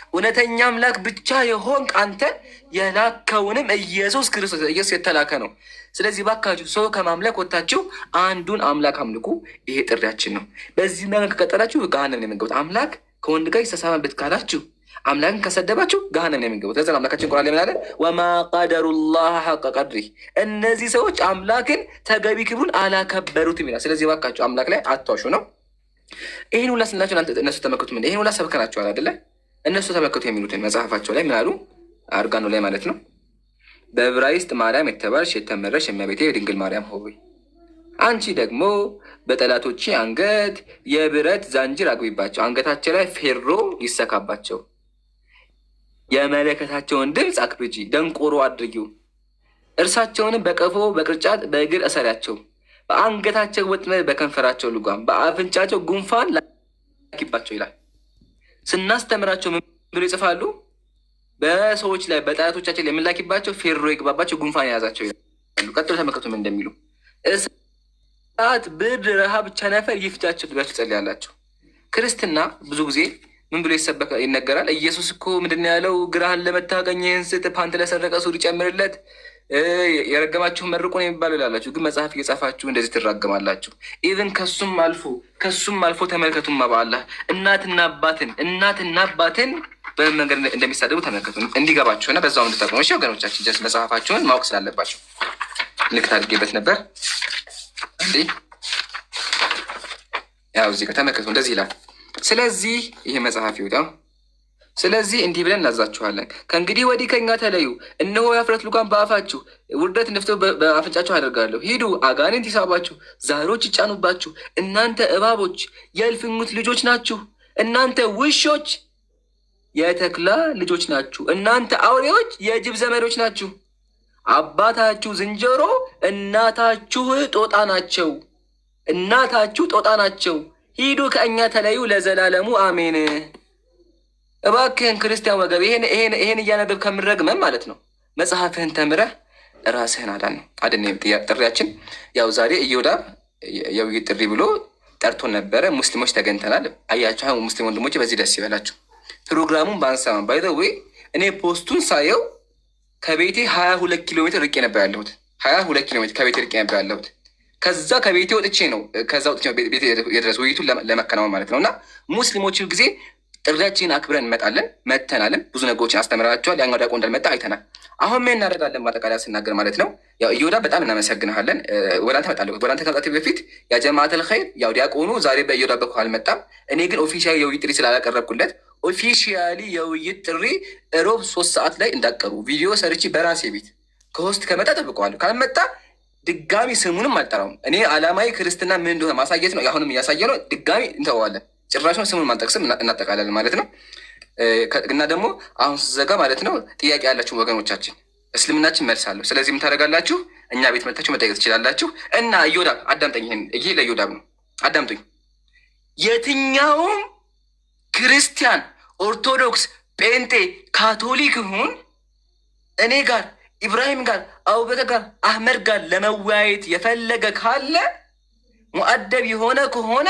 እውነተኛ አምላክ ብቻ የሆንክ አንተን የላከውንም ኢየሱስ ክርስቶስ፣ ኢየሱስ የተላከ ነው። ስለዚህ ባካችሁ ሰው ከማምለክ ወጥታችሁ አንዱን አምላክ አምልኩ። ይሄ ጥሪያችን ነው። በዚህ ነገር ከቀጠላችሁ ገሃነም ነው የምንገቡት። አምላክ ከወንድ ጋር ይሳሳማበት ካላችሁ፣ አምላክን ከሰደባችሁ ገሃነም ነው የምንገቡት። ለዛ አምላካችን ቁርአን ላይ ምን አለ? ወማ ቀደሩላህ ሐቀ ቀድሪ፣ እነዚህ ሰዎች አምላክን ተገቢ ክብሩን አላከበሩትም ይላል። ስለዚህ ባካችሁ አምላክ ላይ አትዋሹ ነው። ይህን ሁላ ስንላቸው እነሱ ተመክቱ። ምን ይህን ሁላ ሰብከናቸዋል አይደለ? እነሱ ተመክቱ የሚሉትን መጽሐፋቸው ላይ ምን አሉ? አርጋኖ ላይ ማለት ነው። በዕብራይስጥ ማርያም የተባልሽ የተመረሽ እመቤቴ የድንግል ማርያም ሆይ አንቺ ደግሞ በጠላቶቼ አንገት የብረት ዛንጅር አግቢባቸው፣ አንገታቸው ላይ ፌሮ ይሰካባቸው፣ የመለከታቸውን ድምፅ አክብጂ፣ ደንቆሮ አድርጊው፣ እርሳቸውንም በቀፎ በቅርጫት በእግር እሰሪያቸው፣ በአንገታቸው ወጥመድ በከንፈራቸው ልጓም፣ በአፍንጫቸው ጉንፋን ላኪባቸው ይላል። ስናስተምራቸው ምን ብሎ ይጽፋሉ? በሰዎች ላይ በጠላቶቻችን ላይ የምላኪባቸው ፌሮ ይግባባቸው፣ ጉንፋን የያዛቸው ይላሉ። ቀጥሎ ተመልከቱ ምን እንደሚሉ። እሳት፣ ብርድ፣ ረሃብ፣ ቸነፈር ይፍጃቸው ብላችሁ ትጸልያላችሁ። ክርስትና ብዙ ጊዜ ምን ብሎ ይነገራል? ኢየሱስ እኮ ምንድን ነው ያለው? ግራህን ለመታቀኝ ይህን ስጥ፣ ፓንት ለሰረቀ ሱሪ ጨምርለት፣ የረገማችሁን መርቁን የሚባለው ይላላችሁ። ግን መጽሐፍ እየጻፋችሁ እንደዚህ ትራገማላችሁ። ኢቨን ከሱም አልፎ ተመልከቱማ በአላህ እናትና አባትን በመንገድ እንደሚሳደቡ ተመልከቱ፣ እንዲገባችሁ እና በዛው እንድታቅሙ። እሺ ወገኖቻችን፣ ጀስት መጽሐፋችሁን ማወቅ ስላለባቸው ምልክት አድርጌበት ነበር እንዴ። ያው እዚህ ጋር ተመልከቱ፣ እንደዚህ ይላል። ስለዚህ ይሄ መጽሐፍ ይወጣው። ስለዚህ እንዲህ ብለን እናዛችኋለን፣ ከእንግዲህ ወዲህ ከኛ ተለዩ። እነሆ የኀፍረት ልጓም በአፋችሁ ውርደት ነፍቶ በአፍንጫችሁ አደርጋለሁ። ሂዱ፣ አጋንንት ይሳባችሁ፣ ዛሮች ይጫኑባችሁ። እናንተ እባቦች የእልፍኙት ልጆች ናችሁ። እናንተ ውሾች የተኩላ ልጆች ናችሁ። እናንተ አውሬዎች የጅብ ዘመዶች ናችሁ። አባታችሁ ዝንጀሮ እናታችሁ ጦጣ ናቸው። ሂዱ ከእኛ ተለዩ ለዘላለሙ አሜን። እባክህን ክርስቲያን ወገብ ይሄን እያነበብ ከምረግመን ማለት ነው መጽሐፍህን ተምረህ ራስህን አዳን ነው። ጥሪያችን ያው ዛሬ ኢዮዳብ የውይይት ጥሪ ብሎ ጠርቶን ነበረ። ሙስሊሞች ተገኝተናል። አያቸው ሙስሊም ወንድሞች በዚህ ደስ ይበላቸው። ፕሮግራሙን በአንሳማ ባይዘዌ እኔ ፖስቱን ሳየው ከቤቴ 22 ኪሎ ሜትር ርቄ ነበር ያለሁት። 22 ኪሎ ሜትር ከቤቴ ርቄ ነበር ያለሁት። ከዛ ከቤቴ ወጥቼ ነው ቤቴ የድረስ ውይይቱን ለመከናወን ማለት ነው። እና ሙስሊሞች ጊዜ ጥሪያችንን አክብረን እንመጣለን፣ መተናለን። ብዙ ነገሮችን አስተምራቸዋል። ያኛው ዲያቆን እንዳልመጣ አይተናል። አሁን ምን እናደርጋለን? ማጠቃለያ ስናገር ማለት ነው ያው ኢዮዳብ በጣም እናመሰግንሃለን። ወደ አንተ እመጣለሁ። ወደ አንተ ከመጣቴ በፊት ያ ጀማዓተል ኸይር ያው ዲያቆኑ ዛሬ በኢዮዳብ በኩል አልመጣም። እኔ ግን ኦፊሻሊ የውይይት ጥሪ ስላላቀረብኩለት ኦፊሻሊ የውይይት ጥሪ ሮብ 3 ሰዓት ላይ እንዳቀሩ ቪዲዮ ሰርቺ በራሴ ቤት ከሆስት ከመጣ ጠብቀዋለሁ። ካልመጣ ድጋሚ ስሙንም አልጠራውም። እኔ አላማዊ ክርስትና ምን እንደሆነ ማሳየት ነው። አሁንም እያሳየ ነው። ድጋሚ እንተዋለን። ጭራሽ ነው ስሙን ማንጠቅስም እናጠቃላለን ማለት ነው። እና ደግሞ አሁን ስዘጋ ማለት ነው ጥያቄ ያላችሁ ወገኖቻችን እስልምናችን መልስ አለው። ስለዚህ ምን ታደርጋላችሁ? እኛ ቤት መታችሁ መጠየቅ ትችላላችሁ። እና ኢዮዳብ አዳምጠኝ፣ ይሄ ለኢዮዳብ ነው። አዳምጡኝ። የትኛውም ክርስቲያን፣ ኦርቶዶክስ፣ ጴንጤ፣ ካቶሊክ ይሁን እኔ ጋር ኢብራሂም ጋር አቡበከር ጋር አህመድ ጋር ለመወያየት የፈለገ ካለ ሙአደብ የሆነ ከሆነ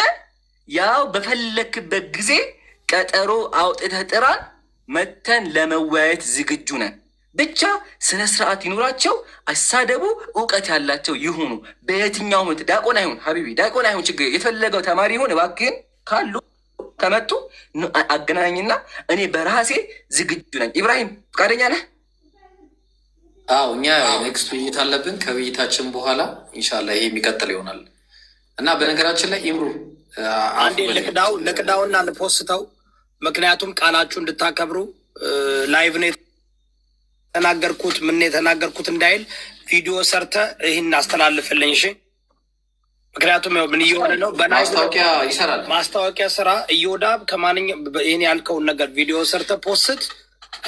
ያው በፈለክበት ጊዜ ቀጠሮ አውጥተህ ጥራን፣ መተን ለመወያየት ዝግጁ ነን። ብቻ ስነ ስርዓት ይኑራቸው፣ አሳደቡ፣ እውቀት ያላቸው ይሁኑ። በየትኛውም ዲያቆን አይሁን ሀቢቢ ዲያቆን አይሁን ችግር የፈለገው ተማሪ ይሁን፣ እባክህን ካሉ ከመጡ አገናኝና እኔ በራሴ ዝግጁ ነኝ። ኢብራሂም ፈቃደኛ ነህ? አዎ፣ እኛ ኔክስት ውይይት አለብን። ከውይይታችን በኋላ ኢንሻላህ ይሄ የሚቀጥል ይሆናል እና በነገራችን ላይ ኢምሩ አንዴ ልቅዳውና ልፖስተው፣ ምክንያቱም ቃላችሁ እንድታከብሩ ላይቭ ነው የተናገርኩት ምን የተናገርኩት እንዳይል ቪዲዮ ሰርተ ይህን አስተላልፍልኝ። እሺ፣ ምክንያቱም ያው ምን እየሆነ ነው፣ ማስታወቂያ ይሰራል። ማስታወቂያ ስራ ኢዮዳብ ከማንኛውም ይህን ያልከውን ነገር ቪዲዮ ሰርተ ፖስት።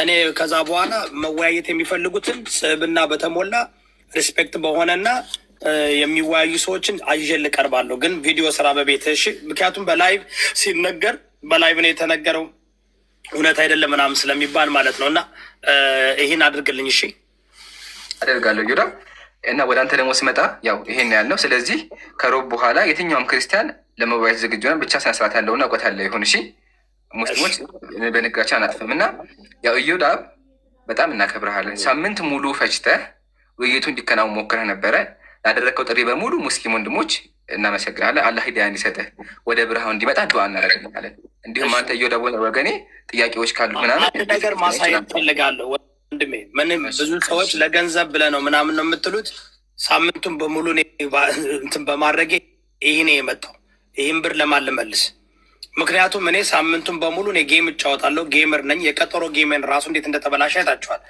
እኔ ከዛ በኋላ መወያየት የሚፈልጉትን ስብዕና በተሞላ ሪስፔክት በሆነና የሚወያዩ ሰዎችን አዥል እቀርባለሁ። ግን ቪዲዮ ስራ በቤት እሺ። ምክንያቱም በላይቭ ሲነገር በላይቭ ነው የተነገረው እውነት አይደለም ምናምን ስለሚባል ማለት ነው። እና ይህን አድርግልኝ እሺ። አደርጋለሁ ዮዳ። እና ወደ አንተ ደግሞ ስመጣ ያው ይሄን ያልነው። ስለዚህ ከሮብ በኋላ የትኛውም ክርስቲያን ለመወያየት ዝግጁ ነን። ብቻ ስነ ስርዓት ያለውና እውቀት ያለው ይሁን እሺ። ሙስሊሞች በንግግራችን አናጥፍም። እና ያው ኢዮዳብ በጣም እናከብረሃለን። ሳምንት ሙሉ ፈጅተህ ውይይቱ እንዲከናወን ሞክረህ ነበረ። ያደረግከው ጥሪ በሙሉ ሙስሊም ወንድሞች እናመሰግናለን። አላህ ሂዳያ እንዲሰጥህ ወደ ብርሃን እንዲመጣ ዱዓ እናደርግልሃለን። እንዲሁም አንተ ኢዮዳብ ወገኔ ጥያቄዎች ካሉ ምናምን አንድ ነገር ማሳየት ፈልጋለሁ ወንድሜ። ምንም ብዙ ሰዎች ለገንዘብ ብለህ ነው ምናምን ነው የምትሉት። ሳምንቱን በሙሉ እንትን በማድረጌ ይሄ ነው የመጣው። ይህን ብር ለማን ልመልስ? ምክንያቱም እኔ ሳምንቱን በሙሉ እኔ ጌም እጫወታለሁ፣ ጌመር ነኝ። የቀጠሮ ጌሜን ራሱ እንዴት እንደተበላሸ አይታችኋል።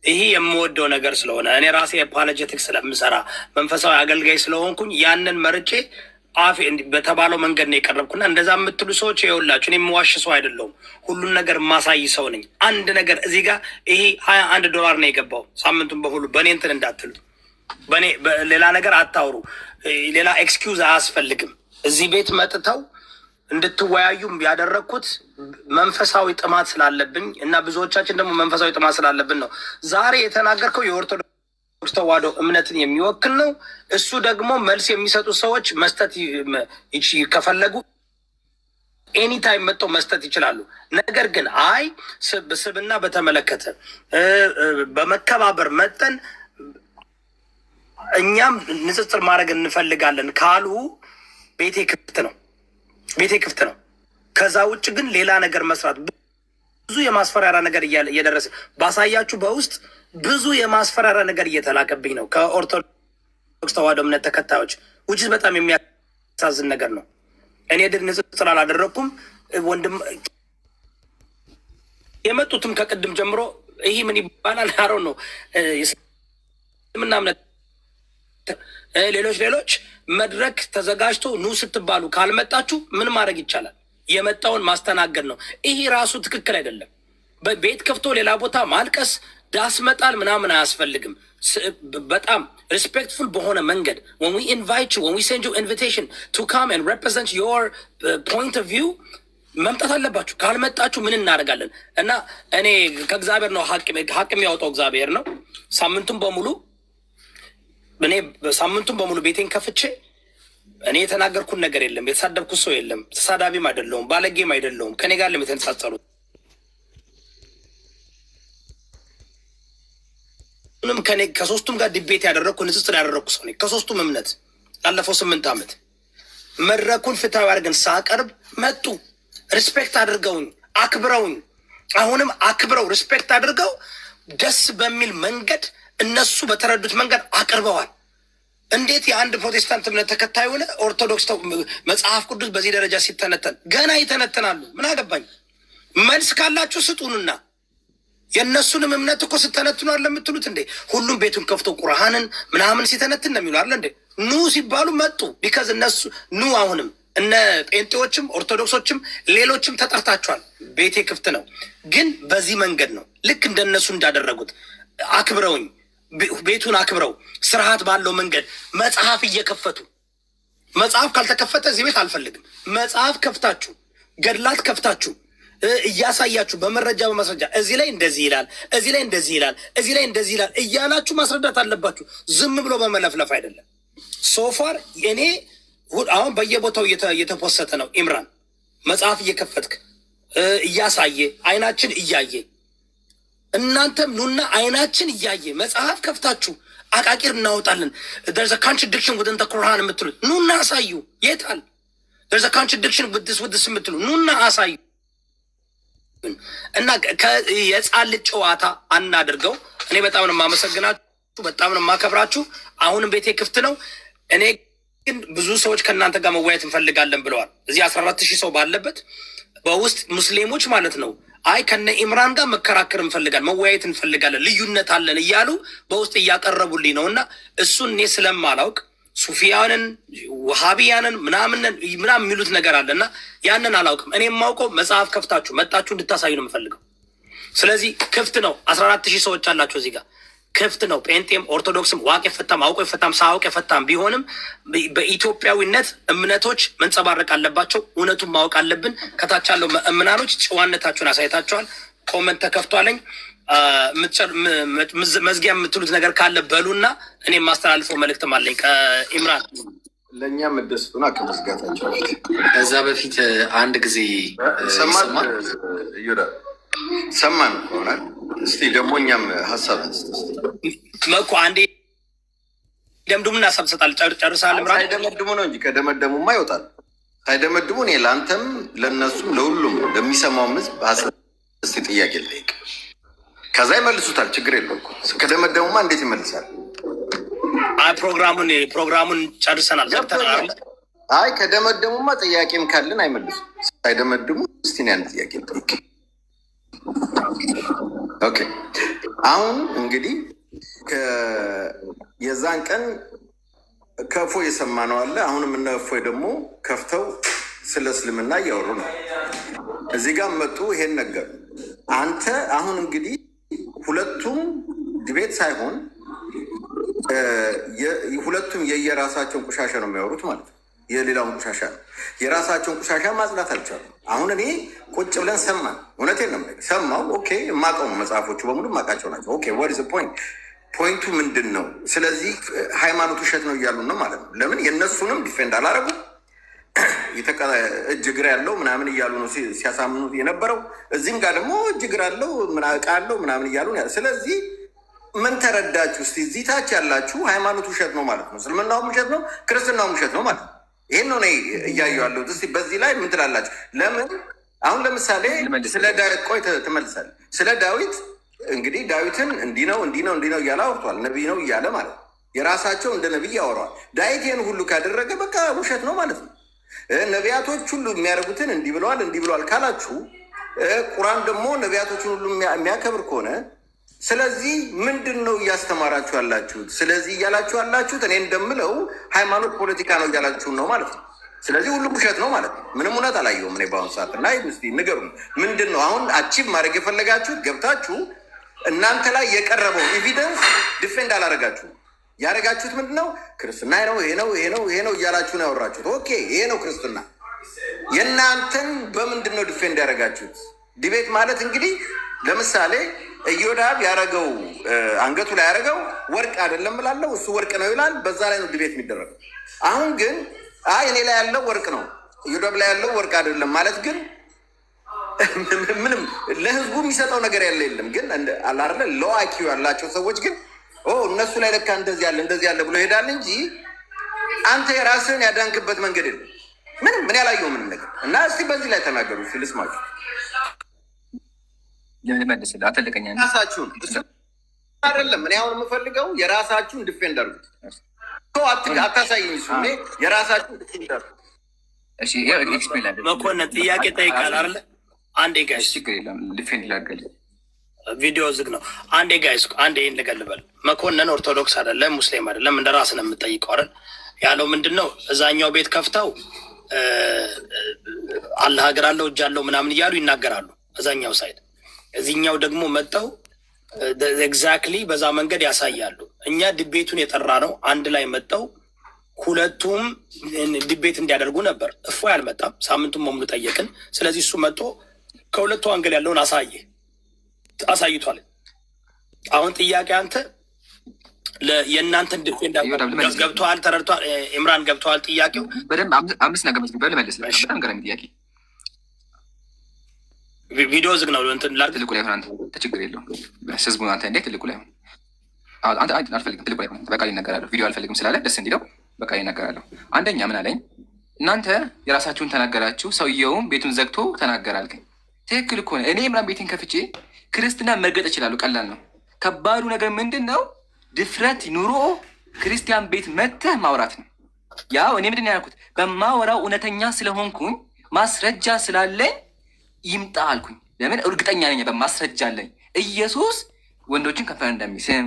ይሄ የምወደው ነገር ስለሆነ እኔ ራሴ አፖሎጀቲክስ ስለምሰራ መንፈሳዊ አገልጋይ ስለሆንኩኝ ያንን መርጬ አፌ በተባለው መንገድ ነው የቀረብኩና እንደዛ የምትሉ ሰዎች ይኸውላችሁ፣ እኔ የምዋሽ ሰው አይደለሁም። ሁሉን ነገር ማሳይ ሰው ነኝ። አንድ ነገር እዚህ ጋር ይሄ $21 ነው የገባው ሳምንቱን በሙሉ በእኔ እንትን እንዳትሉ፣ በእኔ ሌላ ነገር አታውሩ። ሌላ ኤክስኪውዝ አያስፈልግም። እዚህ ቤት መጥተው እንድትወያዩም ያደረግኩት መንፈሳዊ ጥማት ስላለብኝ እና ብዙዎቻችን ደግሞ መንፈሳዊ ጥማት ስላለብን ነው። ዛሬ የተናገርከው የኦርቶዶክስ ተዋሕዶ እምነትን የሚወክል ነው። እሱ ደግሞ መልስ የሚሰጡ ሰዎች መስጠት ከፈለጉ ኤኒታይም መጥተው መስጠት ይችላሉ። ነገር ግን አይ ስብዕና በተመለከተ በመከባበር መጠን እኛም ንጽጽር ማድረግ እንፈልጋለን ካሉ ቤቴ ክፍት ነው። ቤቴ ክፍት ነው። ከዛ ውጭ ግን ሌላ ነገር መስራት ብዙ የማስፈራሪያ ነገር እየደረሰ ባሳያችሁ በውስጥ ብዙ የማስፈራሪያ ነገር እየተላከብኝ ነው ከኦርቶዶክስ ተዋሕዶ እምነት ተከታዮች ውጭ በጣም የሚያሳዝን ነገር ነው። እኔ ድል ንጽጽር አላደረግኩም። ወንድም የመጡትም ከቅድም ጀምሮ ይህ ምን ይባላል አሮ ነው የእስልምና እምነት ሌሎች መድረክ ተዘጋጅቶ ኑ ስትባሉ ካልመጣችሁ ምን ማድረግ ይቻላል? የመጣውን ማስተናገድ ነው። ይሄ ራሱ ትክክል አይደለም። በቤት ከፍቶ ሌላ ቦታ ማልቀስ፣ ዳስ መጣል ምናምን አያስፈልግም። በጣም ሪስፔክትፉል በሆነ መንገድ when we invite you, when we send you invitation to come and represent your point of view መምጣት አለባችሁ። ካልመጣችሁ ምን እናደርጋለን? እና እኔ ከእግዚአብሔር ነው ሀቅ የሚያወጣው እግዚአብሔር ነው። ሳምንቱን በሙሉ ቤቴን ከፍቼ እኔ የተናገርኩት ነገር የለም። የተሳደብኩት ሰው የለም። ተሳዳቢም አይደለሁም፣ ባለጌም አይደለሁም። ከኔ ጋር የተነጻጸሩት ከሶስቱም ጋር ዲቤት ያደረግኩ ንጽጽር ያደረግኩ ሰው ነኝ። ከሶስቱም እምነት ያለፈው 8 ዓመት መድረኩን ፍትሃዊ አድርገን ሳቀርብ መጡ። ሪስፔክት አድርገውኝ አክብረውኝ፣ አሁንም አክብረው ሪስፔክት አድርገው ደስ በሚል መንገድ እነሱ በተረዱት መንገድ አቅርበዋል። እንዴት የአንድ ፕሮቴስታንት እምነት ተከታይ ሆነ ኦርቶዶክስ መጽሐፍ ቅዱስ በዚህ ደረጃ ሲተነተን ገና ይተነትናሉ። ምን አገባኝ? መልስ ካላችሁ ስጡንና የእነሱንም እምነት እኮ ስተነትኑ አለ የምትሉት እንዴ? ሁሉም ቤቱን ከፍቶ ቁርአንን ምናምን ሲተነትን ነው የሚሉ አለ እንዴ? ኑ ሲባሉ መጡ። ቢካዝ እነሱ ኑ አሁንም እነ ጴንጤዎችም ኦርቶዶክሶችም ሌሎችም ተጠርታችኋል። ቤቴ ክፍት ነው፣ ግን በዚህ መንገድ ነው ልክ እንደነሱ እንዳደረጉት አክብረውኝ ቤቱን አክብረው ስርዓት ባለው መንገድ መጽሐፍ እየከፈቱ መጽሐፍ ካልተከፈተ እዚህ ቤት አልፈልግም። መጽሐፍ ከፍታችሁ ገድላት ከፍታችሁ እያሳያችሁ በመረጃ በማስረጃ እዚህ ላይ እንደዚህ ይላል፣ እዚህ ላይ እንደዚህ ይላል፣ እዚህ ላይ እንደዚህ ይላል እያላችሁ ማስረዳት አለባችሁ። ዝም ብሎ በመለፍለፍ አይደለም። ሶፋር እኔ አሁን በየቦታው እየተፖሰተ ነው። ኢምራን መጽሐፍ እየከፈትክ እያሳየ አይናችን እያየ እናንተም ኑና አይናችን እያየ መጽሐፍ ከፍታችሁ አቃቂር እናወጣለን። there's a contradiction within the Quran የምትሉ ኑና አሳዩ። የታል? there's a contradiction with this የምትሉ ኑና አሳዩ። እና የጻል ጨዋታ አናድርገው። እኔ በጣም ነው የማመሰግናችሁ፣ በጣም ነው የማከብራችሁ። አሁንም ቤቴ ክፍት ነው። እኔ ግን ብዙ ሰዎች ከእናንተ ጋር መወያየት እንፈልጋለን ብለዋል። እዚህ 14,000 ሰው ባለበት በውስጥ ሙስሊሞች ማለት ነው አይ ከነ ኢምራን ጋር መከራከር እንፈልጋለን፣ መወያየት እንፈልጋለን፣ ልዩነት አለን እያሉ በውስጥ እያቀረቡልኝ ነው። እና እሱን እኔ ስለማላውቅ ሱፊያንን ውሃቢያንን ምናምን የሚሉት ነገር አለ እና ያንን አላውቅም። እኔ የማውቀው መጽሐፍ ከፍታችሁ መጣችሁ እንድታሳዩ ነው የምፈልገው። ስለዚህ ክፍት ነው። 14,000 ሰዎች አላቸው እዚህ ጋር ክፍት ነው። ጴንጤም ኦርቶዶክስም ዋቅ የፈታም አውቆ የፈታም ሳያውቅ የፈታም ቢሆንም በኢትዮጵያዊነት እምነቶች መንጸባረቅ አለባቸው። እውነቱን ማወቅ አለብን። ከታች ያለው እምናኖች ጨዋነታችሁን አሳይታችኋል። ኮመንት ተከፍቷለኝ። መዝጊያ የምትሉት ነገር ካለ በሉና እኔ የማስተላልፈው መልእክትም አለኝ ከኢምራን ለእኛ መደስቱና ከመዝጋታቸው ከዛ በፊት አንድ ጊዜ ሰማን ሆናል። እስቲ ደግሞ እኛም ሀሳብ መኩ አንዴ ደምድሙና ሰብሰጣል። ጨርሳል። ምራ ሳይደመድሙ ነው እንጂ ከደመደሙማ ይወጣል። ሳይደመድሙ እኔ ለአንተም ለእነሱም ለሁሉም ለሚሰማው ህዝብ እስቲ ጥያቄ ልጠይቅ፣ ከዛ ይመልሱታል። ችግር የለውም። ከደመደሙማ እንዴት ይመልሳል? ፕሮግራሙን ጨርሰናል፣ ዘግተናል። አይ ከደመደሙማ ጥያቄም ካለን አይመልሱም። ሳይደመድሙ እስቲ ያን ጥያቄ ልጠይቅ። ኦኬ አሁን እንግዲህ የዛን ቀን ከፎ የሰማነው አለ። አሁንም እነ እፎይ ደግሞ ከፍተው ስለ እስልምና እያወሩ ነው። እዚህ ጋር መጡ፣ ይሄን ነገር አንተ አሁን እንግዲህ ሁለቱም ዲቤት ሳይሆን ሁለቱም የየራሳቸውን ቆሻሻ ነው የሚያወሩት ማለት ነው። የሌላውን ቆሻሻ ነው፣ የራሳቸውን ቆሻሻ ማጽዳት አልቻሉም። አሁን እኔ ቁጭ ብለን ሰማን። እውነቴን ነው ሰማው። ኦኬ የማውቀው መጽሐፎቹ በሙሉ የማውቃቸው ናቸው። ኦኬ what is the point? ፖይንቱ ምንድን ነው? ስለዚህ ሃይማኖት ውሸት ነው እያሉ ነው ማለት ነው። ለምን የእነሱንም ዲፌንድ አላረጉ? እጅ እግር ያለው ምናምን እያሉ ነው ሲያሳምኑት የነበረው። እዚህም ጋር ደግሞ እጅ እግር አለው እቃ አለው ምናምን እያሉ ነው። ስለዚህ ምን ተረዳችሁ? እስኪ እዚህ ታች ያላችሁ ሃይማኖት ውሸት ነው ማለት ነው፣ እስልምናውም ውሸት ነው፣ ክርስትናውም ውሸት ነው ማለት ነው። ይህን ነው እያዩ ያለሁት። እስኪ በዚህ ላይ ምን ትላላችሁ? ለምን አሁን ለምሳሌ ስለ ዳዊት ቆይ ትመልሳለህ። ስለ ዳዊት እንግዲህ ዳዊትን እንዲህ ነው እንዲህ ነው እንዲህ ነው እያለ አውርቷል። ነቢይ ነው እያለ ማለት ነው። የራሳቸው እንደ ነቢይ ያወረዋል። ዳዊት ይህን ሁሉ ካደረገ በቃ ውሸት ነው ማለት ነው። ነቢያቶች ሁሉ የሚያደርጉትን እንዲህ ብለዋል እንዲህ ብለዋል ካላችሁ፣ ቁርአን ደግሞ ነቢያቶችን ሁሉ የሚያከብር ከሆነ ስለዚህ ምንድን ነው እያስተማራችሁ ያላችሁት? ስለዚህ እያላችሁ ያላችሁት እኔ እንደምለው ሃይማኖት ፖለቲካ ነው እያላችሁን ነው ማለት ነው። ስለዚህ ሁሉም ውሸት ነው ማለት ነው። ምንም እውነት አላየሁም እኔ በአሁኑ ሰዓት። እና ስ ንገሩን፣ ምንድን ነው አሁን አቺቭ ማድረግ የፈለጋችሁት? ገብታችሁ እናንተ ላይ የቀረበው ኤቪደንስ ዲፌንድ አላደረጋችሁም። ያደረጋችሁት ምንድን ነው? ክርስትና ነው ይሄ ነው ይሄ ነው ይሄ ነው እያላችሁ ነው ያወራችሁት። ኦኬ ይሄ ነው ክርስትና። የእናንተን በምንድን ነው ዲፌንድ ያደረጋችሁት? ዲቤት ማለት እንግዲህ ለምሳሌ ኢዮዳብ ያደረገው አንገቱ ላይ ያደረገው ወርቅ አይደለም እላለሁ፣ እሱ ወርቅ ነው ይላል። በዛ ላይ ነው ዲቤት የሚደረገው። አሁን ግን አይ እኔ ላይ ያለው ወርቅ ነው ኢዮዳብ ላይ ያለው ወርቅ አይደለም ማለት ግን ምንም ለህዝቡ የሚሰጠው ነገር ያለ የለም። ግን አላርለ ለዋቂው ያላቸው ሰዎች ግን እነሱ ላይ ለካ እንደዚህ ያለ እንደዚህ ያለ ብሎ ይሄዳል እንጂ አንተ የራስህን ያዳንክበት መንገድ የለም። ምንም ምን ያላየው ምንም ነገር እና እስቲ በዚህ ላይ ተናገሩ ልስማችሁ። መልስልህ አትልቀኛ ራሳችሁን አይደለም እኔ አሁን የምፈልገው የራሳችሁን ዲፌንድ አድርጉት። አታሳይኝ እሱ እኔ የራሳችሁን ዲፌንድ አድርጉት። መኮንን ጥያቄ ጠይቃል አይደለ? አንዴ ጋይስ ችግር የለም ዲፌንድ ላገል ቪዲዮ ዝግ ነው። አንዴ ጋይስ አንዴ ይህን ልገልበል። መኮንን ኦርቶዶክስ አይደለም ሙስሊም አይደለም፣ እንደ ራስ ነው የምጠይቀው አይደል? ያለው ምንድን ነው? እዛኛው ቤት ከፍተው አላህ ሀገር አለው እጅ አለው ምናምን እያሉ ይናገራሉ እዛኛው ሳይድ። እዚህኛው ደግሞ መጠው ኤግዛክትሊ በዛ መንገድ ያሳያሉ። እኛ ድቤቱን የጠራ ነው አንድ ላይ መጠው ሁለቱም ድቤት እንዲያደርጉ ነበር። እፎይ አልመጣም። ሳምንቱን በሙሉ ጠየቅን። ስለዚህ እሱ መጥቶ ከሁለቱ አንገል ያለውን አሳይቷል። አሁን ጥያቄ አንተ የእናንተን ድፌ ገብተዋል፣ ተረድቷል። ኢምራን ገብተዋል። ጥያቄው በደንብ 5 ነገር መልስ። በጣም ገረሚ ጥያቄ። ቪዲዮ ዝግ ነው። እንትን ላድርግ። ትልቁ ላይ ሆን አንተ ችግር የለውም። ህዝቡን አንተ እንዴት ትልቁ ላይ ሆን አንተ አልፈልግም። ትልቁ ላይ ሆን በቃ ይነገራለሁ። ቪዲዮ አልፈልግም ስላለ ደስ እንዲለው በቃ ይነገራለሁ። አንደኛ ምን አለኝ? እናንተ የራሳችሁን ተናገራችሁ፣ ሰውየውም ቤቱን ዘግቶ ተናገራልከኝ። ትክክል እኮ ነው። እኔ ኢምራን ቤቴን ከፍቼ ክርስትና መርገጥ እችላለሁ። ቀላል ነው። ከባዱ ነገር ምንድን ነው? ድፍረት ኑሮ ክርስቲያን ቤት መተህ ማውራት ነው። ያው እኔ ምንድን ያልኩት በማወራው እውነተኛ ስለሆንኩኝ ማስረጃ ስላለኝ ይምጣ አልኩኝ። ለምን? እርግጠኛ ነኝ፣ በማስረጃ አለኝ። ኢየሱስ ወንዶችን ከፈን እንደሚስም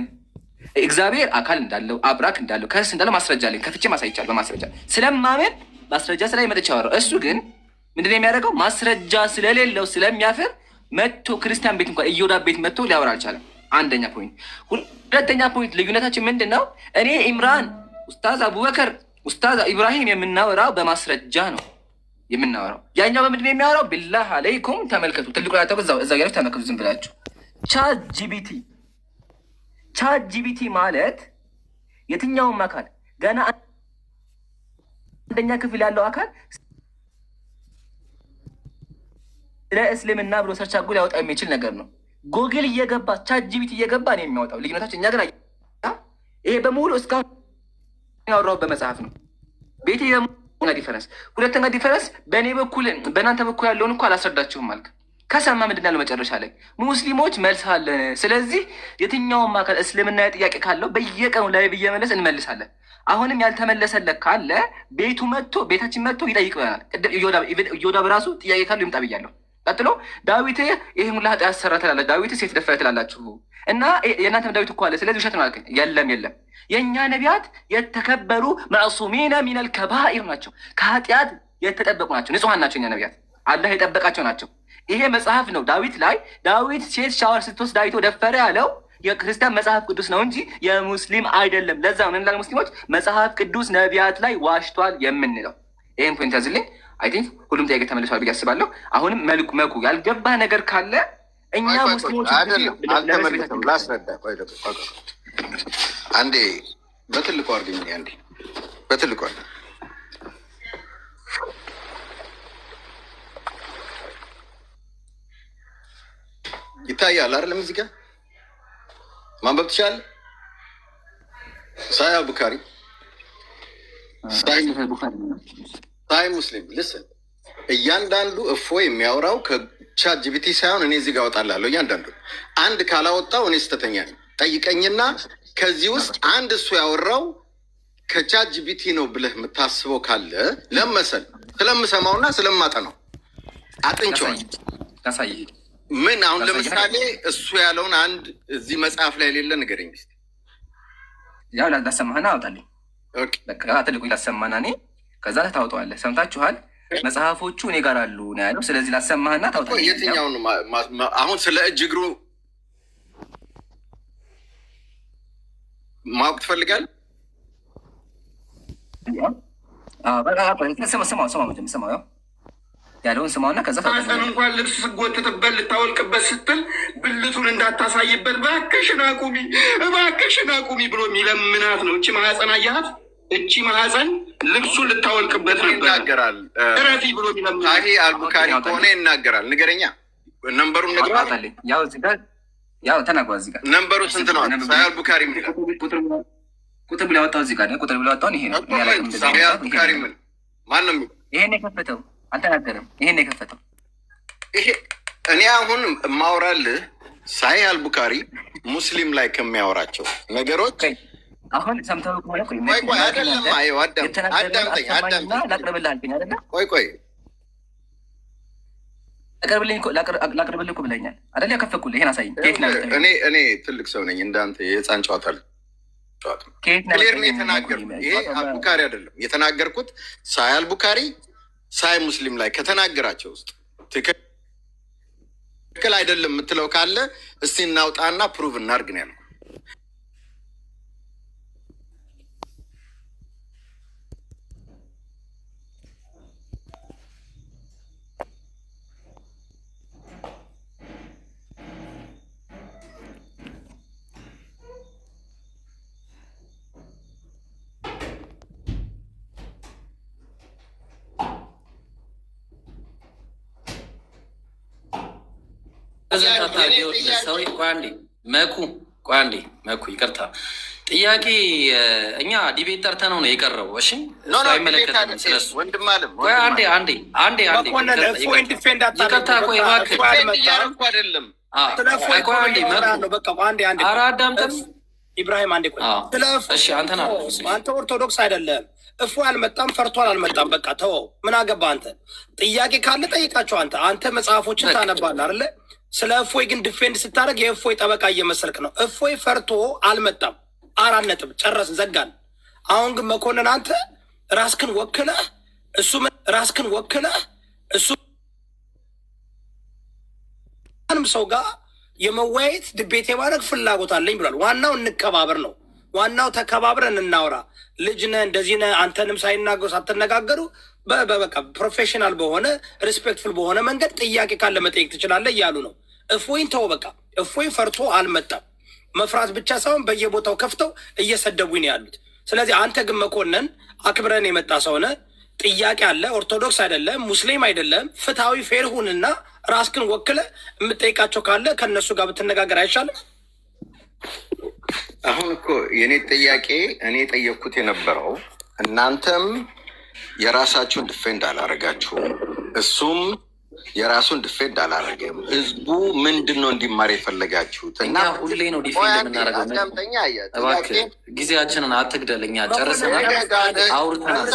እግዚአብሔር አካል እንዳለው አብራክ እንዳለው ከስ እንዳለው ማስረጃ አለኝ። ከፍቼ ማሳይቻለሁ። በማስረጃ ስለማመን ማስረጃ ስላይ መጥቻ አወራሁ። እሱ ግን ምንድን የሚያደርገው ማስረጃ ስለሌለው ስለሚያፍር መጥቶ ክርስቲያን ቤት እንኳን እዮዳ ቤት መጥቶ ሊያወራ አልቻለም። አንደኛ ፖይንት። ሁለተኛ ፖይንት ልዩነታችን ምንድን ነው? እኔ ኢምራን፣ ኡስታዝ አቡበከር፣ ኡስታዝ ኢብራሂም የምናወራው በማስረጃ ነው የምናወራው። ያኛው በምንድን ነው የሚያወራው? ቢላህ አለይኩም ተመልከቱ። ትልቁ ያተው እዛ ያሉት ተመልከቱ። ዝም ብላችሁ ቻት ጂቢቲ ማለት የትኛውም አካል ገና አንደኛ ክፍል ያለው አካል ስለ እስልምና ብሎ ሰርች አድርጎ ሊያወጣ የሚችል ነገር ነው። ጎግል እየገባ ቻት ጂቢቲ እየገባ ነው የሚያወጣው። ልዩነታችን እኛ ግን ይሄ በሙሉ እስካሁን ያወራው በመጽሐፍ ነው። ቤቴ ዲፈረንስ። ሁለተኛ ዲፈረንስ በእኔ በኩል በእናንተ በኩል ያለውን እኮ አላስረዳችሁም ማለት ከሰማ ምንድን ያለው መጨረሻ ላይ ሙስሊሞች መልስ አለን። ስለዚህ የትኛውም አካል እስልምና ጥያቄ ካለው በየቀኑ ላይ ብየመለስ እንመልሳለን። አሁንም ያልተመለሰለት ካለ ቤቱ መጥቶ ቤታችን መጥቶ ይጠይቅ ይሆናል። እዮዳ በራሱ ጥያቄ ካለው ይምጣ ብያለሁ። ቀጥሎ ዳዊት ይህ ሙላ ኃጢአት ያሰራ ትላለች፣ ዳዊት ሴት ደፈረ ትላላችሁ እና የእናንተም ዳዊት እኮ አለ። ስለዚህ ውሸት ነው አልከኝ። የለም የእኛ ነቢያት የተከበሩ መዕሱሚነ ሚነል ከባኢር ናቸው። ከኃጢአት የተጠበቁ ናቸው። ንጹሐን ናቸው። እኛ ነቢያት አላህ የጠበቃቸው ናቸው። ይሄ መጽሐፍ ነው። ዳዊት ላይ ዳዊት ሴት ሻወር ስትወስድ ዳዊት ደፈረ ያለው የክርስቲያን መጽሐፍ ቅዱስ ነው እንጂ የሙስሊም አይደለም። ለዛ ምን ላል ሙስሊሞች መጽሐፍ ቅዱስ ነቢያት ላይ ዋሽቷል የምንለው። ይህን ፖይንት ያዝልኝ። አይ ቲንክ ሁሉም ጥያቄ ተመልሷል ብዬ አስባለሁ። አሁንም መኩ ያልገባ ነገር ካለ እኛ ሙስሊሞች አልተመለሰም። ላስረዳ አንዴ በትልቁ አድርገኝ። አንዴ በትልቁ ይታያል አይደለም? እዚህ ጋር ማንበብ ትችላለህ። ሳይ ቡካሪ ሳይ ሙስሊም ልስን እያንዳንዱ እፎይ የሚያወራው ከቻት ጂቢቲ ሳይሆን እኔ እዚህ ጋር አወጣልሃለሁ። እያንዳንዱ አንድ ካላወጣው እኔ ስተተኛ ነኝ። ጠይቀኝና ከዚህ ውስጥ አንድ እሱ ያወራው ከቻት ጂቢቲ ነው ብለህ የምታስበው ካለ ለመሰል ስለምሰማውና ስለማጠናው አጥንቸዋል። ምን አሁን ለምሳሌ እሱ ያለውን አንድ እዚህ መጽሐፍ ላይ የሌለ ንገረኝ እስኪ። ያው ላሰማህና አውጣልኝ። በቃ ትልቁ ላሰማህና እኔ ከዛ ታውጠዋለህ። ሰምታችኋል። መጽሐፎቹ እኔ ጋር አሉ ነው ያለው። ስለዚህ ላሰማህና ታውጣለህ። የትኛውን አሁን ስለ እጅ እግሩ ማወቅ ትፈልጋለህ? ስማ ያለውን ስማውና ከዛ ሐሰን እንኳን ልብስ ስጎትትበት ልታወልቅበት ስትል ብልቱን እንዳታሳይበት እባክሽን አቁሚ ብሎ የሚለምናት ነው። እቺ ማህፀን አያሃት? እቺ ማህፀን ልብሱን ልታወልቅበት ነበር ይናገራል። እረፊ ብሎ የሚለምናት ይሄ አልቡካሪ ከሆነ ይናገራል። ንገረኛ ነንበሩን ነግረዋል። ያው እዚህ ጋር ያው ተናግሯል። እዚህ ጋር ነንበሩ ስንት ነው? ሳይ አልቡካሪ ምን ቁጥር ብሎ ያወጣው እዚህ ጋር ነው። ቁጥር ብሎ ያወጣውን ይሄ ነው። ሳይ አልቡካሪ ምን ማንም ይሄን የከፈተው አልተናገረም። ይሄን የከፈተው ይሄ እኔ አሁን የማወራልህ ሳይ አልቡካሪ ሙስሊም ላይ ከሚያወራቸው ነገሮች አሁን ሰምተው ከሆነ ቆይ አይደለም። አየው አዳምጠኝ። ላቅርብልህ አልከኝ አይደለ? ቆይ ላቅርብልህ እኮ ብለኛል አይደል? ያከፈኩልህ ይሄን አሳይኝ። እኔ ትልቅ ሰው ነኝ እንዳንተ የህፃን ጨዋታ ክሊር ነው የተናገርኩት። ይሄ አልቡካሪ አይደለም የተናገርኩት። ሳይ አልቡካሪ ሳይ ሙስሊም ላይ ከተናገራቸው ውስጥ ትክክል አይደለም የምትለው ካለ እስቲ እናውጣና ፕሩቭ እናድርግ ነው ያልኩት። መኩ ይቅርታ፣ ጥያቄ እኛ ዲቤት ጠርተህ ነው የቀረው። እሺ አይመለከትም ስለሱ። ወንድም አለም ኢብራሂም አንዴ ቆይ። አንተ ኦርቶዶክስ አይደለም። እፎ አልመጣም፣ ፈርቷል፣ አልመጣም። በቃ ተወው። ምን አገባ አንተ? ጥያቄ ካለ ጠይቃቸው። አንተ መጽሐፎችን ታነባለህ አይደለ? ስለ እፎይ ግን ዲፌንድ ስታደርግ የእፎይ ጠበቃ እየመሰልክ ነው። እፎይ ፈርቶ አልመጣም። 4 ነጥብ ጨረስን፣ ዘጋን። አሁን ግን መኮንን አንተ ራስክን ወክለህ እሱ ማንም ሰው ጋር የመወያየት ድቤት የማድረግ ፍላጎት አለኝ ብሏል። ዋናው እንከባበር ነው። ዋናው ተከባብረን እናውራ። ልጅ ነህ እንደዚህ ነህ አንተንም ሳይናገሩ ሳትነጋገሩ በበቃ ፕሮፌሽናል በሆነ ሪስፔክትፉል በሆነ መንገድ ጥያቄ ካለ መጠየቅ ትችላለህ እያሉ ነው። እፎይን ተው በቃ። እፎይ ፈርቶ አልመጣም። መፍራት ብቻ ሳይሆን በየቦታው ከፍተው እየሰደቡኝ ነው ያሉት። ስለዚህ አንተ ግን መኮንን አክብረን የመጣ ሰው ነህ። ጥያቄ አለ። ኦርቶዶክስ አይደለም፣ ሙስሊም አይደለም። ፍትሐዊ ፌር ሁንና ራስክን ወክለህ የምጠይቃቸው ካለ ከእነሱ ጋር ብትነጋገር አይሻልም? አሁን እኮ የእኔ ጥያቄ እኔ የጠየቅኩት የነበረው እናንተም የራሳችሁን ዲፌንድ አላረጋችሁም፣ እሱም የራሱን ዲፌንድ አላረገም። ህዝቡ ምንድን ነው እንዲማር የፈለጋችሁት? እና ሁሌ ነው ዲፌንድ የምናደርገው። ጊዜያችንን አትግደል። እኛ ጨርሰናል፣ አውርተናል፣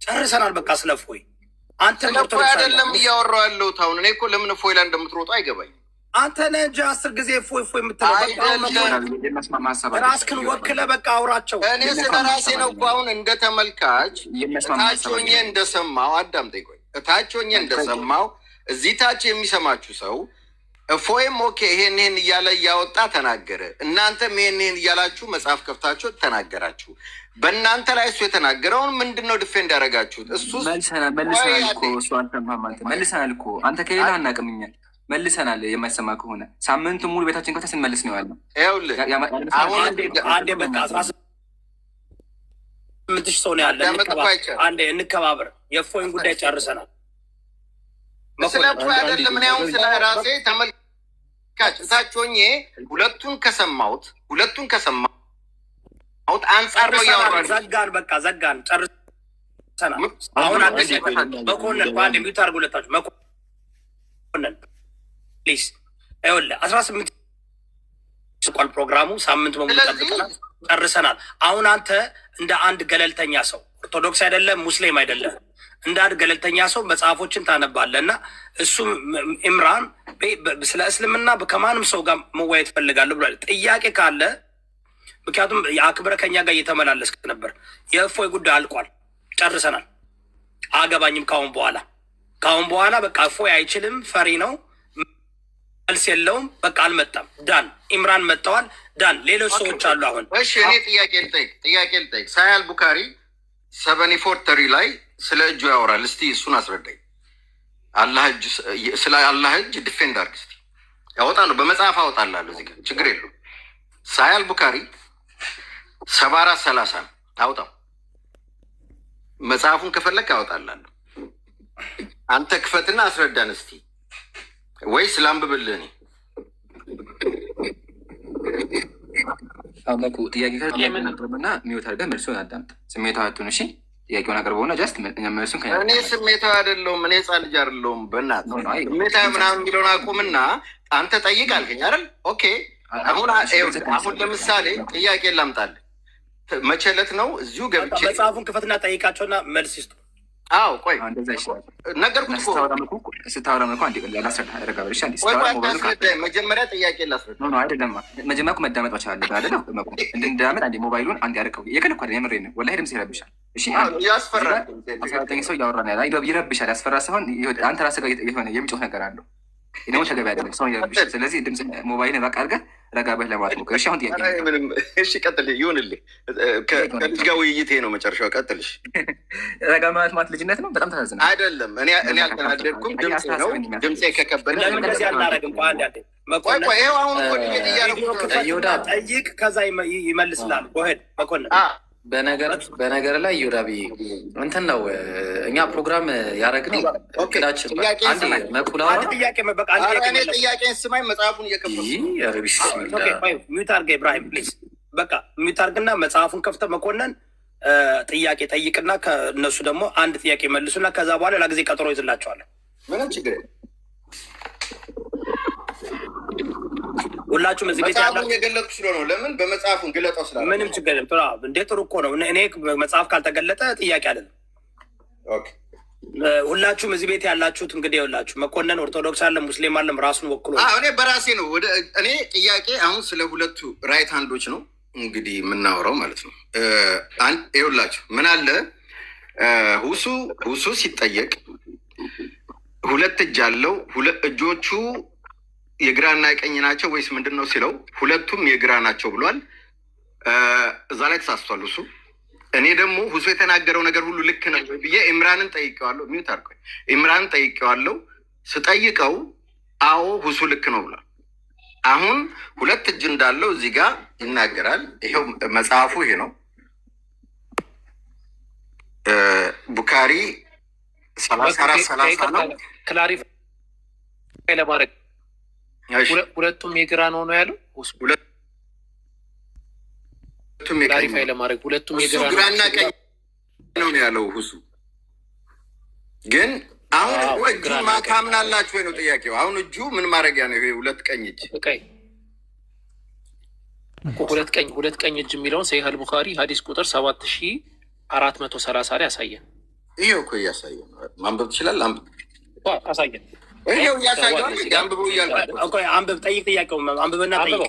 ጨርሰናል። በቃ ስለ እፎይ አንተ አይደለም እያወራሁ ያለሁት። አሁን እኔ እኮ ለምን እፎይ ላይ እንደምትሮጡ አይገባኝም። አንተ ነህ እንጂ 10 ጊዜ እፎይ የምትለው ራስክን ወክለህ በቃ አውራቸው። እኔ ስለ ራሴ ነው እኮ አሁን እንደ ተመልካች እታች ሆኜ እንደሰማው አዳምጠኝ። ቆይ እታች ሆኜ እንደሰማው እዚህ ታች የሚሰማችሁ ሰው እፎይም ኦኬ ይሄን እያለ እያወጣ ተናገረ። እናንተም ይሄን እያላችሁ መጽሐፍ ከፍታችሁ ተናገራችሁ። በእናንተ ላይ እሱ የተናገረውን ምንድን ነው ዲፌንድ ያደረጋችሁት? እሱ መልሰናል እኮ አንተ ከሌላ አናቅምኛል መልሰናል። የማይሰማ ከሆነ ሳምንቱን ሙሉ ቤታችን ከፍተን ስንመልስ ነው ያለው። አንዴ በቃ 18,000 ሰው ነው ያለ። አንዴ እንከባበር። የእፎይን ጉዳይ ጨርሰናል። ስለ እፎይ አይደለም። እኔ አሁን ስለ ራሴ ተመልካች እታች ሆኜ ሁለቱን ከሰማሁት አንጻር ነው ያወራል። ዘጋን፣ በቃ ዘጋን፣ ጨርሰናል። አሁን አዲስ መኮንን በአንድ ሚዩት አድርጉ ሁለታችሁ። መኮንን ፕሊዝ ይኸውልህ 18 ስቋል ፕሮግራሙ ሳምንት በሙሉ ጠብቀናል፣ ጨርሰናል። አሁን አንተ እንደ አንድ ገለልተኛ ሰው ኦርቶዶክስ አይደለም ሙስሊም አይደለም፣ እንደ አንድ ገለልተኛ ሰው መጽሐፎችን ታነባለህ እና እሱም ኢምራን ስለ እስልምና ከማንም ሰው ጋር መወያየት ፈልጋለሁ ብሏል። ጥያቄ ካለ ምክንያቱም የአክብረ ከኛ ጋር እየተመላለስክ ነበር። የእፎይ ጉዳይ አልቋል፣ ጨርሰናል። አገባኝም ካሁን በኋላ በቃ እፎይ አይችልም፣ ፈሪ ነው፣ መልስ የለውም፣ በቃ አልመጣም። ዳን ኢምራን መጥተዋል። ዳን ሌሎች ሰዎች አሉ። አሁን እሺ እኔ ጥያቄ ልጠይቅ። ሳይ አልቡካሪ 74 ላይ ስለ እጁ ያወራል። እስቲ እሱን አስረዳኝ። ስለ አላህ እጅ ዲፌንድ አድርግ እስቲ። ያወጣለሁ፣ በመጽሐፍ አወጣላለሁ። እዚህ ጋር ችግር የለውም። ሳይ አልቡካሪ 74:30 አውጣው። መጽሐፉን ከፈለግ ያወጣላለሁ። አንተ ክፈትና አስረዳን እስቲ፣ ወይስ ላንብብልህ? እኔ አመኩ ጥያቄ ከነበርና ሚወት አድርገህ መልሱን አዳምጥ። ስሜታዊ አትሁን እሺ። ጥያቄውን አቅርበውና ጀስት መልሱን እኔ ስሜታዊ አይደለሁም። እኔ ህፃን ልጅ አይደለሁም። በእናትህ ስሜታዊ ምናምን የሚለውን አቁምና አንተ ጠይቅ አልከኝ አይደል? ኦኬ አሁን ለምሳሌ ጥያቄ ላምጣልህ። መቼ ዕለት ነው እዚሁ ገብቼ መጽሐፉን ክፈትና ጠይቃቸውና መልስ ይስጡ። አዎ ቆይ እንደዛ ይሻላል። ነገርኩት እኮ ስታወራ መልኩ አንዴ ላስረዳ ረጋበልሻ መጀመሪያ ጥያቄ ላስረዳ ነው አይደለም። መጀመሪያ እኮ መዳመጥ መቻል አለብህ አይደለ? እንድንዳመጥ አንዴ ሞባይሉን አንዴ ያደርገው የከለኳ የምሬን ነው ወላሂ ድምጽ ይረብሻል። እሺ ያስፈራል። 19 ሰው እያወራ ነው ያለ ይረብሻል። ያስፈራ ሳይሆን አንተ ራስህ ጋር የሆነ የሚጮህ ነገር አለው ደግሞ ተገቢ አይደለም። ሰው ይረብሻል። ስለዚህ ድምጽ ሞባይልን ራቅ አድርገህ ረጋ ብለህ ለማለት ሞክር። እሺ አሁን ጥያቄ እሺ ቀጥል ይሁንልህ። ከልጅ ጋር ውይይቴ ነው መጨረሻው። ቀጥልሽ። ረጋ ማለት ልጅነት ነው። በጣም ታሳዝናለህ። አይደለም እኔ አልተናደድኩም። ድምጽ ነው ድምፄ ከከበደ ለምን እንደዚህ አናደርግም? ቆይ ይኸው አሁን እኮ ዲቤት እያደረኩ ጠይቅ፣ ከዛ ይመልስልሃል። ጎሄድ መኮንን በነገር ላይ ዮዳቢ እንትን ነው እኛ ፕሮግራም ያደረግነው እቅዳችን ጥያቄን ስማኝ መጽሐፉን እየከፈቱ ሚዩት አድርገህ ኢብራሂም ፕሊዝ። በቃ ሚዩት አድርግና መጽሐፉን ከፍተህ መኮንን ጥያቄ ጠይቅና ከእነሱ ደግሞ አንድ ጥያቄ መልሱና ከዛ በኋላ ሌላ ጊዜ ቀጠሮ ይዝላቸዋለን። ምንም ችግር ሁላችሁም እዚህ ቤት መጽሐፉን የገለጥኩ ስለሆነ ለምን በመጽሐፉን ግለጠው ስላለ ምንም ችግር የለም። እንዴ ጥሩ እኮ ነው። እኔ መጽሐፍ ካልተገለጠ ጥያቄ አይደለም። ሁላችሁም እዚህ ቤት ያላችሁት እንግዲህ ሁላችሁ መኮንን ኦርቶዶክስ አለም ሙስሊም አለም ራሱን ወክሎ እኔ በራሴ ነው ወደ እኔ ጥያቄ አሁን ስለ ሁለቱ ራይት ሃንዶች ነው እንግዲህ የምናወራው ማለት ነው። ይኸውላችሁ ምን አለ ሁሱ ሲጠየቅ ሁለት እጅ አለው እጆቹ የግራና የቀኝ ናቸው ወይስ ምንድን ነው ሲለው ሁለቱም የግራ ናቸው ብሏል። እዛ ላይ ተሳስቷል ሁሱ። እኔ ደግሞ ሁሱ የተናገረው ነገር ሁሉ ልክ ነው ብዬ ኢምራንን ጠይቄዋለሁ። ሚዩት አድርጎኝ ኢምራንን ጠይቄዋለሁ። ስጠይቀው አዎ ሁሱ ልክ ነው ብሏል። አሁን ሁለት እጅ እንዳለው እዚህ ጋር ይናገራል። ይሄው መጽሐፉ ይሄ ነው። ቡካሪ 34 ነው። ክላሪፋይ ለማድረግ ሁለቱም የግራ ነው ነው ያለው። ክላሪፋይ ለማድረግ ሁለቱም የግራ ነው ግራና ቀኝ ነው ያለው ሁሱ። ግን አሁን እጁ ታምናላችሁ ወይ ነው ጥያቄው። አሁን እጁ ምን ማድረጊያ ነው? ይሄ ሁለት ቀኝ እጅ ሁለት ቀኝ እጅ የሚለውን ሰሂህ አልቡኻሪ ሀዲስ ቁጥር 7430 ላይ ያሳየን። ይሄው እኮ እያሳየ ነው። ማንበብ ትችላለህ? አሳየን። ይሄው እያሳየው አንብበው እያልኩ አንብብ። ጠይቅ ጥያቄው አንብብና ጠይቅ።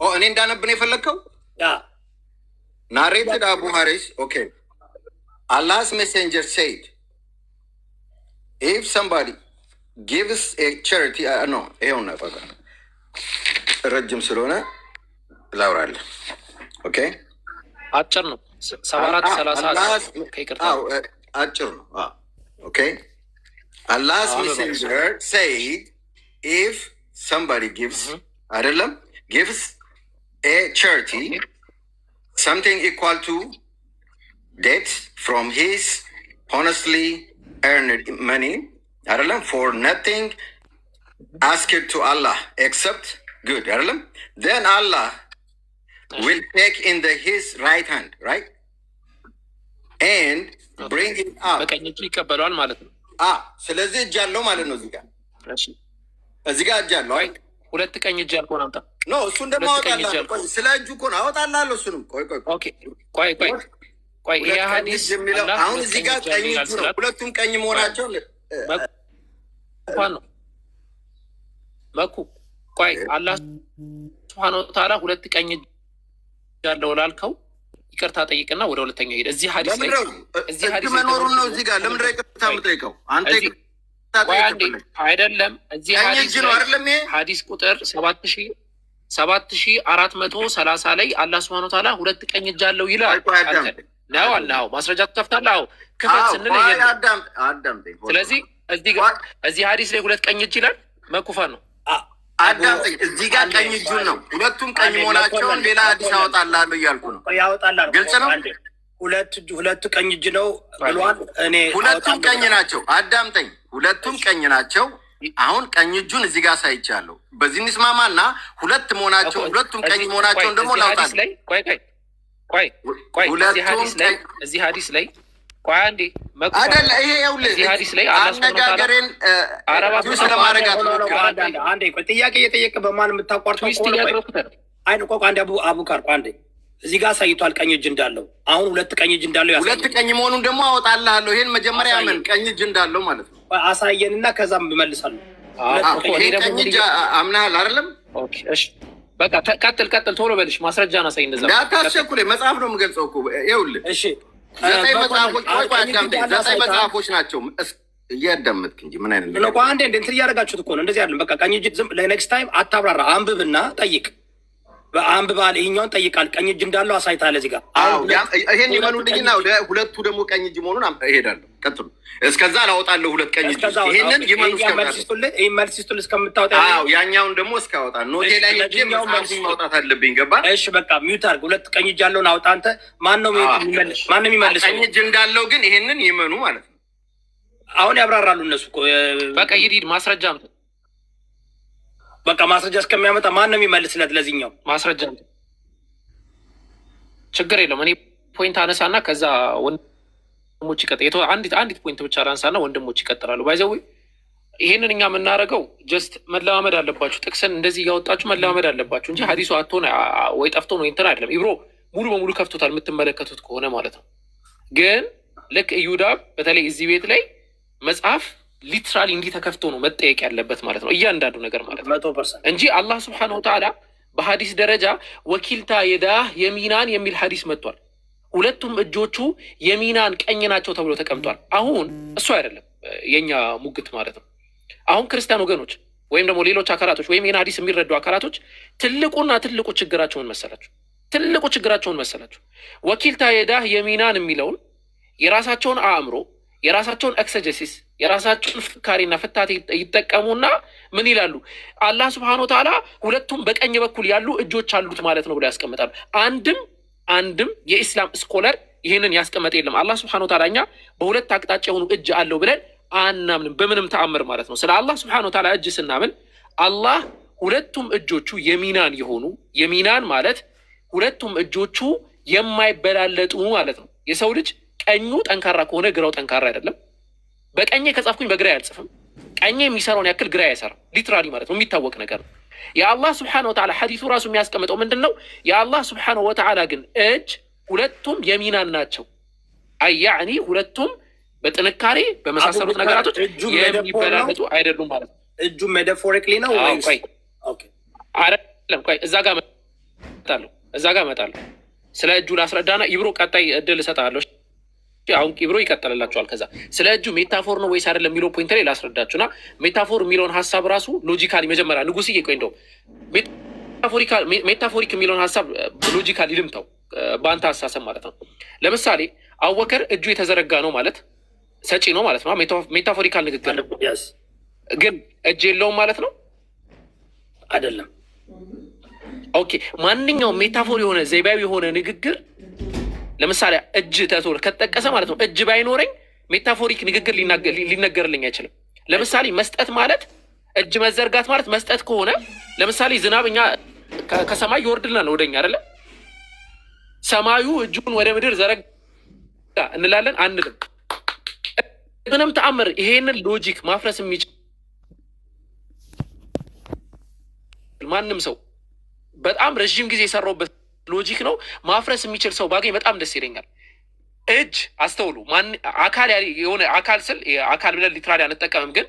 እኔ እንዳነብ ነው የፈለግከው? ናሬትድ አቡ ሀሪስ ኦኬ Allah's messenger said if somebody gives a charity no ይሄው ነው በቃ ረጅም ስለሆነ ላውራለህ። ኦኬ አጭር ነው 7430 ከይቅርታ አጭር ነው። ኦኬ Allah's messenger said if somebody gives አይደለም gives a charity something equal to debt from his honestly earned money አይደለም for nothing asked to Allah except good አይደለም then Allah will take in his right hand right and bring it up በቀኝ እጁ ይቀበለዋል ማለት ነው። ስለዚህ እጅ አለው ማለት ነው። እዚህ ጋር እጅ አለው። ሁለት ቀኝ እጅ ያልከውን አምጣ። ኖ እሱን ደግሞ አወጣልሃለሁ። ስለ እጁ እኮ ነው አወጣልሃለሁ። እሱንም ቆይ ይሄ ሀዲስ የሚለው አሁን እዚህ ጋር ቀኝ እጁ ነው። ሁለቱም ቀኝ መሆናቸው ነው መኩ። ቆይ አላህ ሱብሓነሁ ወተዓላ ሁለት ቀኝ እጅ ያለው ላልከው ይቅርታ ጠይቅና ወደ ሁለተኛው ሄደ። እዚህ ሀዲስ ላይ መኖሩን ነው። እዚህ ጋር ለምንድን ነው ይቅርታ የምጠይቀው? አንተ አይደለም እዚህ ሀዲስ ቁጥር 7430 ላይ አላህ ሱብሓነሁ ወተዓላ ሁለት ቀኝ እጅ አለው ይላል። ነው አላህ ማስረጃ ትከፍታለህ። አዎ ክፈት ስንል ስለዚህ እዚህ ሀዲስ ላይ ሁለት ቀኝ እጅ ይላል። መኩፋ ነው። አዳምጠኝ። እዚህ ጋር ቀኝ እጁን ነው። ሁለቱም ቀኝ መሆናቸውን ሌላ ሀዲስ አወጣልሃለሁ እያልኩ ነው። ያወጣልሃል። ግልጽ ነው። ሁለቱ ቀኝ እጅ ነው ብሏል። እኔ ሁለቱም ቀኝ ናቸው። አዳምጠኝ። ሁለቱም ቀኝ ናቸው። አሁን ቀኝ እጁን እዚህ ጋር ሳይቻለሁ። በዚህ እንስማማና ሁለት መሆናቸው ሁለቱም ቀኝ መሆናቸውን ደግሞ ላውጣል። እዚህ ሀዲስ ላይ ቆይ አንዴ አይደለ ይሄ ይኸውልህ አነጋገሬን ስለማድረግ አንዴ ቆይ ጥያቄ እየጠየቅህ በማን የምታቋርጠው? ትዊስት እያደረኩት ነው። አይ ቆይ አንዴ አቡካር ቆይ አንዴ እዚህ ጋር አሳይቷል ቀኝ እጅ እንዳለው። አሁን ሁለት ቀኝ እጅ እንዳለው ያሳያል። ሁለት ቀኝ መሆኑን ደግሞ አወጣልሃለሁ። ይሄን መጀመሪያ ምን ቀኝ እጅ እንዳለው ማለት ነው አሳየንና ከዛም እመልሳለሁ። ይሄ ቀኝ እጅ አምናሃል አይደለም? ኦኬ እሺ በቃ ቀጥል ቶሎ በልሽ። ማስረጃን አሳይ። እንደዛ እንዳታስቸኩል። መጽሐፍ ነው የምገልጸው እኮ ይኸውልህ። እሺ 9 መጽሐፎች 9 መጽሐፎች ናቸው። እያዳመጥክ እንጂ ምን አይነት ነው? አንዴ እንትን እያደረጋችሁት እኮ ነው። እንደዚህ አይደለም። በቃ ቀኝ እጅ ዝም ለኔክስት ታይም አታብራራ። አንብብና ጠይቅ። በአንብባል ይሄኛውን ጠይቃል። ቀኝ እጅ እንዳለው አሳይታል እዚህ ጋር። ይሄን ይመኑልኝና ወደ ሁለቱ ደግሞ ቀኝ እጅ መሆኑን እሄዳለሁ። ቀጥሉ። እስከዛ ላወጣለሁ ሁለት ቀኝ እጅ። ይሄንን ይመኑ መልስ ይስጡልህ እስከምታወጣ። ያኛውን ደግሞ እስካወጣ ኖቴ ላይ ሄጄ መጽሐፉን ማውጣት አለብኝ። ገባ? እሺ በቃ ሚውት አድርግ። ሁለት ቀኝ እጅ ያለውን አውጣ አንተ። ማነው የሚመልሰው? ቀኝ እጅ እንዳለው ግን ይሄንን ይመኑ ማለት ነው። አሁን ያብራራሉ እነሱ እኮ። በቃ ሂድ ማስረጃ አምጥ። በቃ ማስረጃ እስከሚያመጣ ማን ነው የሚመልስለት? ለዚህኛው ማስረጃ ችግር የለውም። እኔ ፖይንት አነሳና ከዛ ወንድሞች ይቀጥላሉ። አንዲት ፖይንት ብቻ ላንሳና ወንድሞች ይቀጥላሉ። ባይዘው ይሄንን እኛ የምናደርገው ጀስት መለማመድ አለባችሁ። ጥቅስን እንደዚህ እያወጣችሁ መለማመድ አለባችሁ እንጂ ሀዲሱ አትሆን ወይ ጠፍቶ ነው እንትን አይደለም። ኢብሮ ሙሉ በሙሉ ከፍቶታል የምትመለከቱት ከሆነ ማለት ነው። ግን ልክ እዩዳብ በተለይ እዚህ ቤት ላይ መጽሐፍ ሊትራሊ እንዲህ ተከፍቶ ነው መጠየቅ ያለበት ማለት ነው። እያንዳንዱ ነገር ማለት ነው 100% እንጂ አላህ ስብሐነሁ ወተዓላ በሀዲስ ደረጃ ወኪልታ የዳህ የሚናን የሚል ሀዲስ መጥቷል። ሁለቱም እጆቹ የሚናን ቀኝ ናቸው ተብሎ ተቀምጧል። አሁን እሱ አይደለም የኛ ሙግት ማለት ነው። አሁን ክርስቲያን ወገኖች ወይም ደግሞ ሌሎች አካላቶች ወይም ይህን ሀዲስ የሚረዱ አካላቶች ትልቁ ችግራቸውን መሰላችሁ ወኪልታ የዳህ የሚናን የሚለውን የራሳቸውን አእምሮ የራሳቸውን ኤክሰጀሲስ የራሳቸውን ፍካሪና ፍታት ይጠቀሙና ምን ይላሉ? አላህ ስብሐነሁ ወተዓላ ሁለቱም በቀኝ በኩል ያሉ እጆች አሉት ማለት ነው ብሎ ያስቀምጣሉ። አንድም የኢስላም ስኮለር ይህንን ያስቀመጠ የለም። አላህ ስብሐነሁ ወተዓላ እኛ በሁለት አቅጣጫ የሆኑ እጅ አለው ብለን አናምንም በምንም ተአምር ማለት ነው። ስለ አላህ ስብሐነሁ ወተዓላ እጅ ስናምን አላህ ሁለቱም እጆቹ የሚናን ማለት ሁለቱም እጆቹ የማይበላለጡ ማለት ነው። የሰው ልጅ ቀኙ ጠንካራ ከሆነ ግራው ጠንካራ አይደለም። በቀኜ ከጻፍኩኝ በግራ አልጽፍም። ቀኜ የሚሰራውን ያክል ግራ አይሰራም። ሊትራሊ ማለት ነው፣ የሚታወቅ ነገር ነው። የአላህ ስብሐነሁ ወተዓላ ሐዲሱ ራሱ የሚያስቀምጠው ምንድን ነው? የአላህ ስብሐነሁ ወተዓላ ግን እጅ ሁለቱም የሚናን ናቸው። አያዕኒ ሁለቱም በጥንካሬ በመሳሰሉት ነገራቶች የሚበላለጡ አይደሉም ማለት ነው። እጁ ሜታፎሪክሊ ነው ወይስ? አይደለም። ቆይ እዛ ጋር እመጣለሁ። ስለ እጁ ላስረዳና ኢብሮ ቀጣይ እድል እሰጥሃለሁ። አሁን ኢብሮ ይቀጥልላችኋል። ከዛ ስለ እጁ ሜታፎር ነው ወይስ አይደለም የሚለው ፖይንት ላይ ላስረዳችሁና ሜታፎር የሚለውን ሀሳብ ራሱ ሎጂካሊ መጀመሪያ ንጉስዬ፣ ቆይ እንደው ሜታፎሪክ የሚለውን ሀሳብ ሎጂካሊ ልምታው በአንተ አሳሰብ ማለት ነው። ለምሳሌ አቡበከር እጁ የተዘረጋ ነው ማለት ሰጪ ነው ማለት ነው። ሜታፎሪካል ንግግር ግን እጅ የለውም ማለት ነው አይደለም። ኦኬ፣ ማንኛውም ሜታፎር የሆነ ዘይቤያዊ የሆነ ንግግር ለምሳሌ እጅ ተቶር ከተጠቀሰ ማለት ነው። እጅ ባይኖረኝ ሜታፎሪክ ንግግር ሊነገርልኝ አይችልም። ለምሳሌ መስጠት ማለት እጅ መዘርጋት ማለት መስጠት ከሆነ ለምሳሌ ዝናብ እኛ ከሰማይ ይወርድልናል ወደኛ አይደለ? ሰማዩ እጁን ወደ ምድር ዘረጋ እንላለን አንልም። ምንም ተአምር ይሄንን ሎጂክ ማፍረስ የሚችል ማንም ሰው በጣም ረዥም ጊዜ የሰራውበት ሎጂክ ነው ማፍረስ የሚችል ሰው ባገኝ በጣም ደስ ይለኛል። እጅ አስተውሉ። አካል የሆነ አካል ስል አካል ብለን ሊትራሊ አንጠቀምም፣ ግን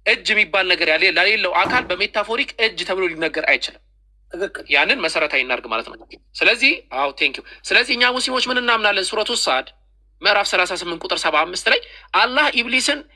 እጅ የሚባል ነገር ለሌለው አካል በሜታፎሪክ እጅ ተብሎ ሊነገር አይችልም። ያንን መሰረታዊ እናድርግ ማለት ነው። ስለዚህ ቴንኪው። ስለዚህ እኛ ሙስሊሞች ምን እናምናለን? ሱረቱ ሳድ ምዕራፍ 38 ቁጥር 75 ላይ አላህ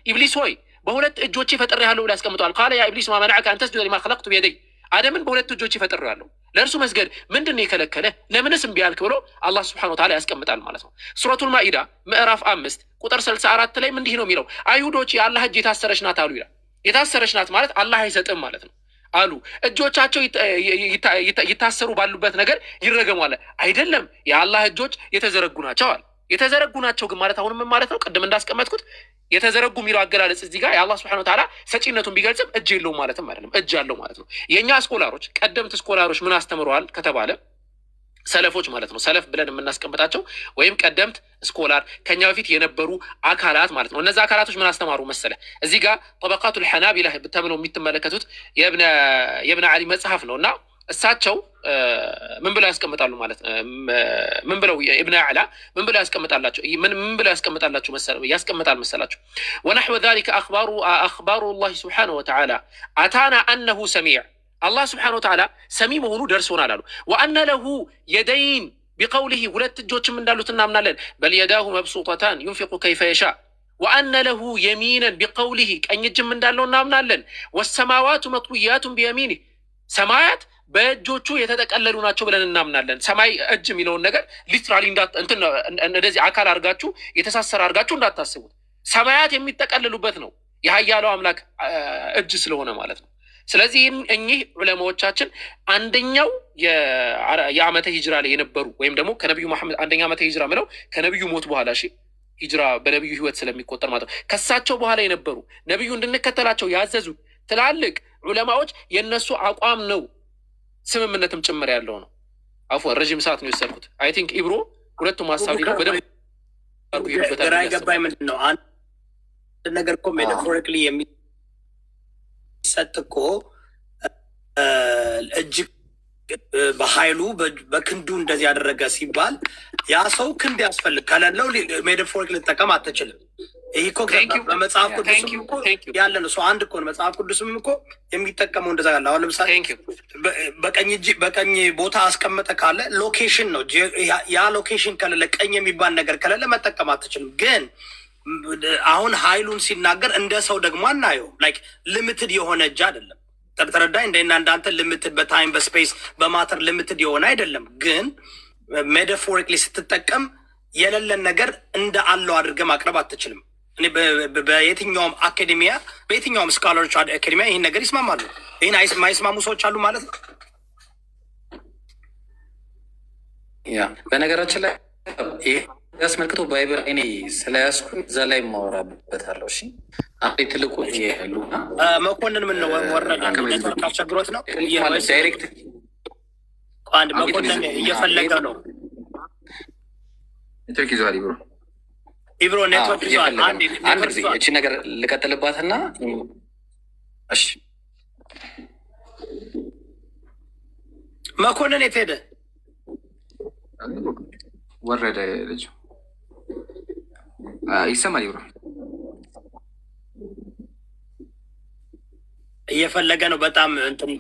ኢብሊስ ሆይ በሁለት እጆቼ ፈጥሬሃለሁ ብሎ ያስቀምጠዋል። ቃለ ያ ኢብሊስ ማ መነዐከ አን ተስጁደ ሊማ ኸለቅቱ ቢየደይ፣ አደምን በሁለት እጆቼ ፈጥሬሃለሁ ለእርሱ መስገድ ምንድን ነው የከለከለ? ለምንስ እምቢ አልክ? ብሎ አላህ ሱብሓነሁ ወተዓላ ያስቀምጣል ማለት ነው። ሱረቱል ማኢዳ ምዕራፍ 5 ቁጥር 64 ላይ እንዲህ ነው የሚለው፣ አይሁዶች የአላህ እጅ የታሰረች ናት አሉ ይላል። የታሰረች ናት ማለት አላህ አይሰጥም ማለት ነው አሉ። እጆቻቸው ይታሰሩ ባሉበት ነገር ይረገሙ አለ። አይደለም፣ የአላህ እጆች የተዘረጉ ናቸው አለ። የተዘረጉ ናቸው ግን ማለት አሁንም ማለት ነው ቅድም እንዳስቀመጥኩት የተዘረጉ የሚለው አገላለጽ እዚህ ጋር የአላህ ሱብሓነሁ ወተዓላ ሰጪነቱን ቢገልጽም እጅ የለውም ማለትም አይደለም፣ እጅ አለው ማለት ነው። የእኛ ስኮላሮች ቀደምት ስኮላሮች ምን አስተምረዋል ከተባለ ሰለፎች ማለት ነው። ሰለፍ ብለን የምናስቀምጣቸው ወይም ቀደምት ስኮላር ከኛ በፊት የነበሩ አካላት ማለት ነው። እነዚህ አካላቶች ምን አስተማሩ መሰለ? እዚህ ጋር ጠበቃቱል ሐናቢላ ተብለው የምትመለከቱት የእብነ ዓሊ መጽሐፍ ነው እና እሳቸው ምን ብለው ያስቀምጣሉ ማለት ነው? ምን ብለው ኢብኑ አዕላ ምን ብለው ያስቀምጣል መሰላችሁ? ወነሕወ ዛሊከ አኽባሩ ላህ ስብሓነሁ ወተዓላ አታና አነሁ ሰሚዕ አላህ ስብሓነሁ ወተዓላ ሰሚ መሆኑ ደርሶናል አሉ። ወአነ ለሁ የደይን ቢቀውሊሂ ሁለት እጆችም እንዳሉት እናምናለን። በል የዳሁ መብሱጠታን ዩንፊቁ ከይፈ የሻ ወአነ ለሁ የሚነን ቢቀውሊሂ ቀኝ እጅም እንዳለው እናምናለን። ወሰማዋቱ መጥውያቱን ቢየሚኒህ ሰማያት በእጆቹ የተጠቀለሉ ናቸው ብለን እናምናለን። ሰማይ እጅ የሚለውን ነገር ሊትራሊ እንደዚህ አካል አድርጋችሁ የተሳሰረ አድርጋችሁ እንዳታስቡት። ሰማያት የሚጠቀልሉበት ነው የሀያለው አምላክ እጅ ስለሆነ ማለት ነው። ስለዚህ እኚህ ዑለማዎቻችን አንደኛው የዓመተ ሂጅራ ላይ የነበሩ ወይም ደግሞ ከነቢዩ መሐመድ አንደኛ ዓመተ ሂጅራ ምለው ከነቢዩ ሞት በኋላ ሂጅራ በነቢዩ ህይወት ስለሚቆጠር ማለት ነው። ከሳቸው በኋላ የነበሩ ነቢዩ እንድንከተላቸው ያዘዙ ትላልቅ ዑለማዎች የእነሱ አቋም ነው ስምምነትም ጭምር ያለው ነው። አፎን ረዥም ሰዓት ነው የወሰድኩት። አይ ቲንክ ኢብሮ ሁለቱም ሀሳብ ነው በደንብ ግራ የገባኝ ምንድን ነው አንድ ነገር እኮ ሜታፎሪክሊ የሚሰጥ እኮ እጅግ በኃይሉ በክንዱ እንደዚህ ያደረገ ሲባል ያ ሰው ክንድ ያስፈልግ ከሌለው ሜታፎሪክ ልጠቀም አትችልም። ይህ እኮ በመጽሐፍ ቅዱስም እኮ ያለ ነው። ሰው አንድ እኮ ነው። መጽሐፍ ቅዱስም እኮ የሚጠቀመው እንደዛ ያለ። አሁን ለምሳሌ በቀኝ ቦታ አስቀመጠ ካለ ሎኬሽን ነው። ያ ሎኬሽን ከሌለ ቀኝ የሚባል ነገር ከሌለ መጠቀም አትችልም። ግን አሁን ኃይሉን ሲናገር እንደ ሰው ደግሞ አናየው። ላይክ ሊሚትድ የሆነ እጅ አይደለም። ተረዳኝ። እንደና እንዳንተ ሊሚትድ በታይም በስፔስ በማተር ሊሚትድ የሆነ አይደለም። ግን ሜታፎሪክሊ ስትጠቀም የሌለን ነገር እንደ አለው አድርገህ ማቅረብ አትችልም። እኔ በየትኛውም አካዴሚያ በየትኛውም ስካለሮች አካዴሚያ ይህን ነገር ይስማማሉ። ይህን የማይስማሙ ሰዎች አሉ ማለት ነው። ያ በነገራችን ላይ ይህ ያስመልክቶ ባይብል እኔ ስለያዝኩኝ እዛ ላይ ማወራበታለሁ። እሺ አንዴ ትልቁ ሉና መኮንን ምን ነው ወረደ አስቸግሮት ነው ዳይሬክት አንድ መኮንን እየፈለገ ነው። ኔትወርክ ይዟል ኢብሮ ኔትወርክ ይዟል። አንድ ጊዜ እቺ ነገር ልቀጥልባትና እሺ መኮንን የት ሄደ? ወረደ ልጅ ይሰማል። ይብሮ እየፈለገ ነው በጣም እንትን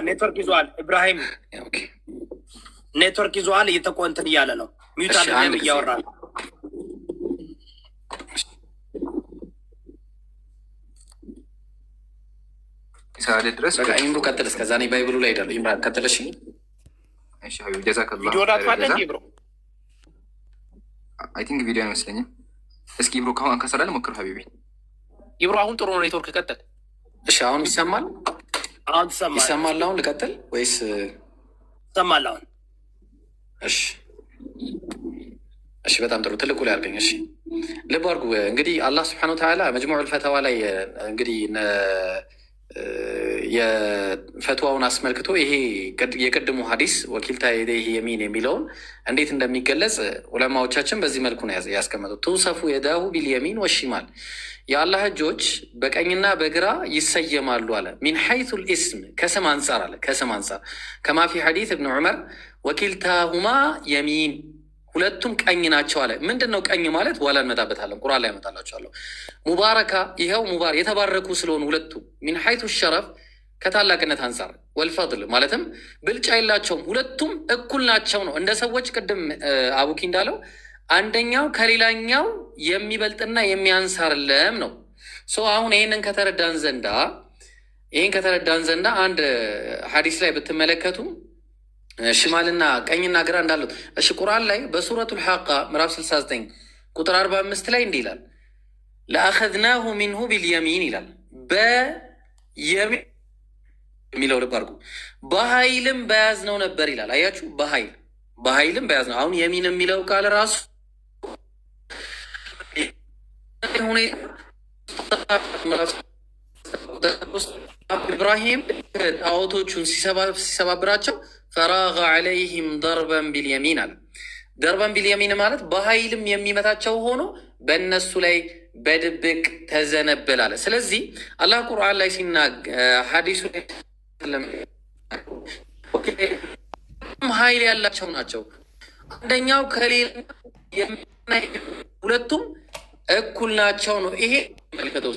ኔትወርክ ይዟል። ኢብራሂም ኔትወርክ ይዟል። እየተቆንትን እያለ ነው። ሚዩት አድርገን እያወራ ነው። ሳለ ድረስ በቃ ኢምሩ ቀጥል። እስከዛ እኔ ባይብሉ ላይ ሄዳለሁ። ኢምራን ቀጥል። እሺ እሺ ሀቢብ ጀዛከላህ። ቪዲዮ ላጥፋለን ኢብሮ። አይ ቲንክ ቪዲዮ አይመስለኝም። እስኪ ኢብሮ ካሁን ከሰራለ ሞክር ሀቢቢ። ኢብሮ አሁን ጥሩ ነው ኔትወርክ ቀጥል። እሺ አሁን ይሰማል? አሁን ትሰማለህ? ይሰማል አሁን ልቀጥል ወይስ ይሰማል አሁን? እሺ እሺ በጣም ጥሩ። ትልቁ ላይ አድርገኝ። እሺ ልብ አድርጉ። እንግዲህ አላህ ስብሐነሁ ወተዓላ መጅሙዑል ፈተዋ ላይ እንግዲህ የፈትዋውን አስመልክቶ ይሄ የቅድሙ ሀዲስ ወኪልታ የደይህ የሚን የሚለውን እንዴት እንደሚገለጽ ዑለማዎቻችን በዚህ መልኩ ነው ያስቀመጡት። ቱሰፉ የዳሁ ቢልየሚን ወሺማል የአላህ እጆች በቀኝና በግራ ይሰየማሉ አለ። ሚን ሐይቱ ልእስም ከስም አንጻር አለ። ከስም አንጻር ከማፊ ሐዲት እብን ዑመር ወኪልታሁማ የሚን ሁለቱም ቀኝ ናቸው አለ። ምንድን ነው ቀኝ ማለት? በኋላ እንመጣበታለን። ቁርአን ላይ ያመጣላቸዋለሁ። ሙባረካ ይኸው ሙባር የተባረኩ ስለሆኑ ሁለቱ ሚን ሐይቱ ሸረፍ ከታላቅነት አንጻር ወልፈድል ማለትም ብልጫ የላቸውም። ሁለቱም እኩል ናቸው ነው። እንደ ሰዎች ቅድም አቡኪ እንዳለው አንደኛው ከሌላኛው የሚበልጥና የሚያንሳርለም ነው። አሁን ይህንን ከተረዳን ዘንዳ አንድ ሀዲስ ላይ ብትመለከቱ ሽማልና ቀኝና ግራ እንዳሉት። እሺ ቁርአን ላይ በሱረቱል ሐቃ ምዕራፍ 69 ቁጥር 45 ላይ እንዲህ ይላል፣ ለአኸዝናሁ ሚንሁ ቢልየሚን ይላል። በየሚን የሚለው ልብ አድርጉ። በኃይልም በያዝነው ነበር ይላል። አያችሁ፣ በኃይልም በያዝነው። አሁን የሚን የሚለው ቃል ራሱ ኢብራሂም ጣዖቶቹን ሲሰባብራቸው ፈራገ ዐለይሂም ደርበን ቢልየሚን አለ። ደርበን ቢልየሚን ማለት በኃይልም የሚመታቸው ሆኖ በእነሱ ላይ በድብቅ ተዘነበል አለ። ስለዚህ አላህ ቁርአን ላይ ሀዲሱ ላይ ኃይል ያላቸው ናቸው። አንደኛው ከሌላ ሁለቱም እኩል ናቸው ነው። ይሄ መልከተው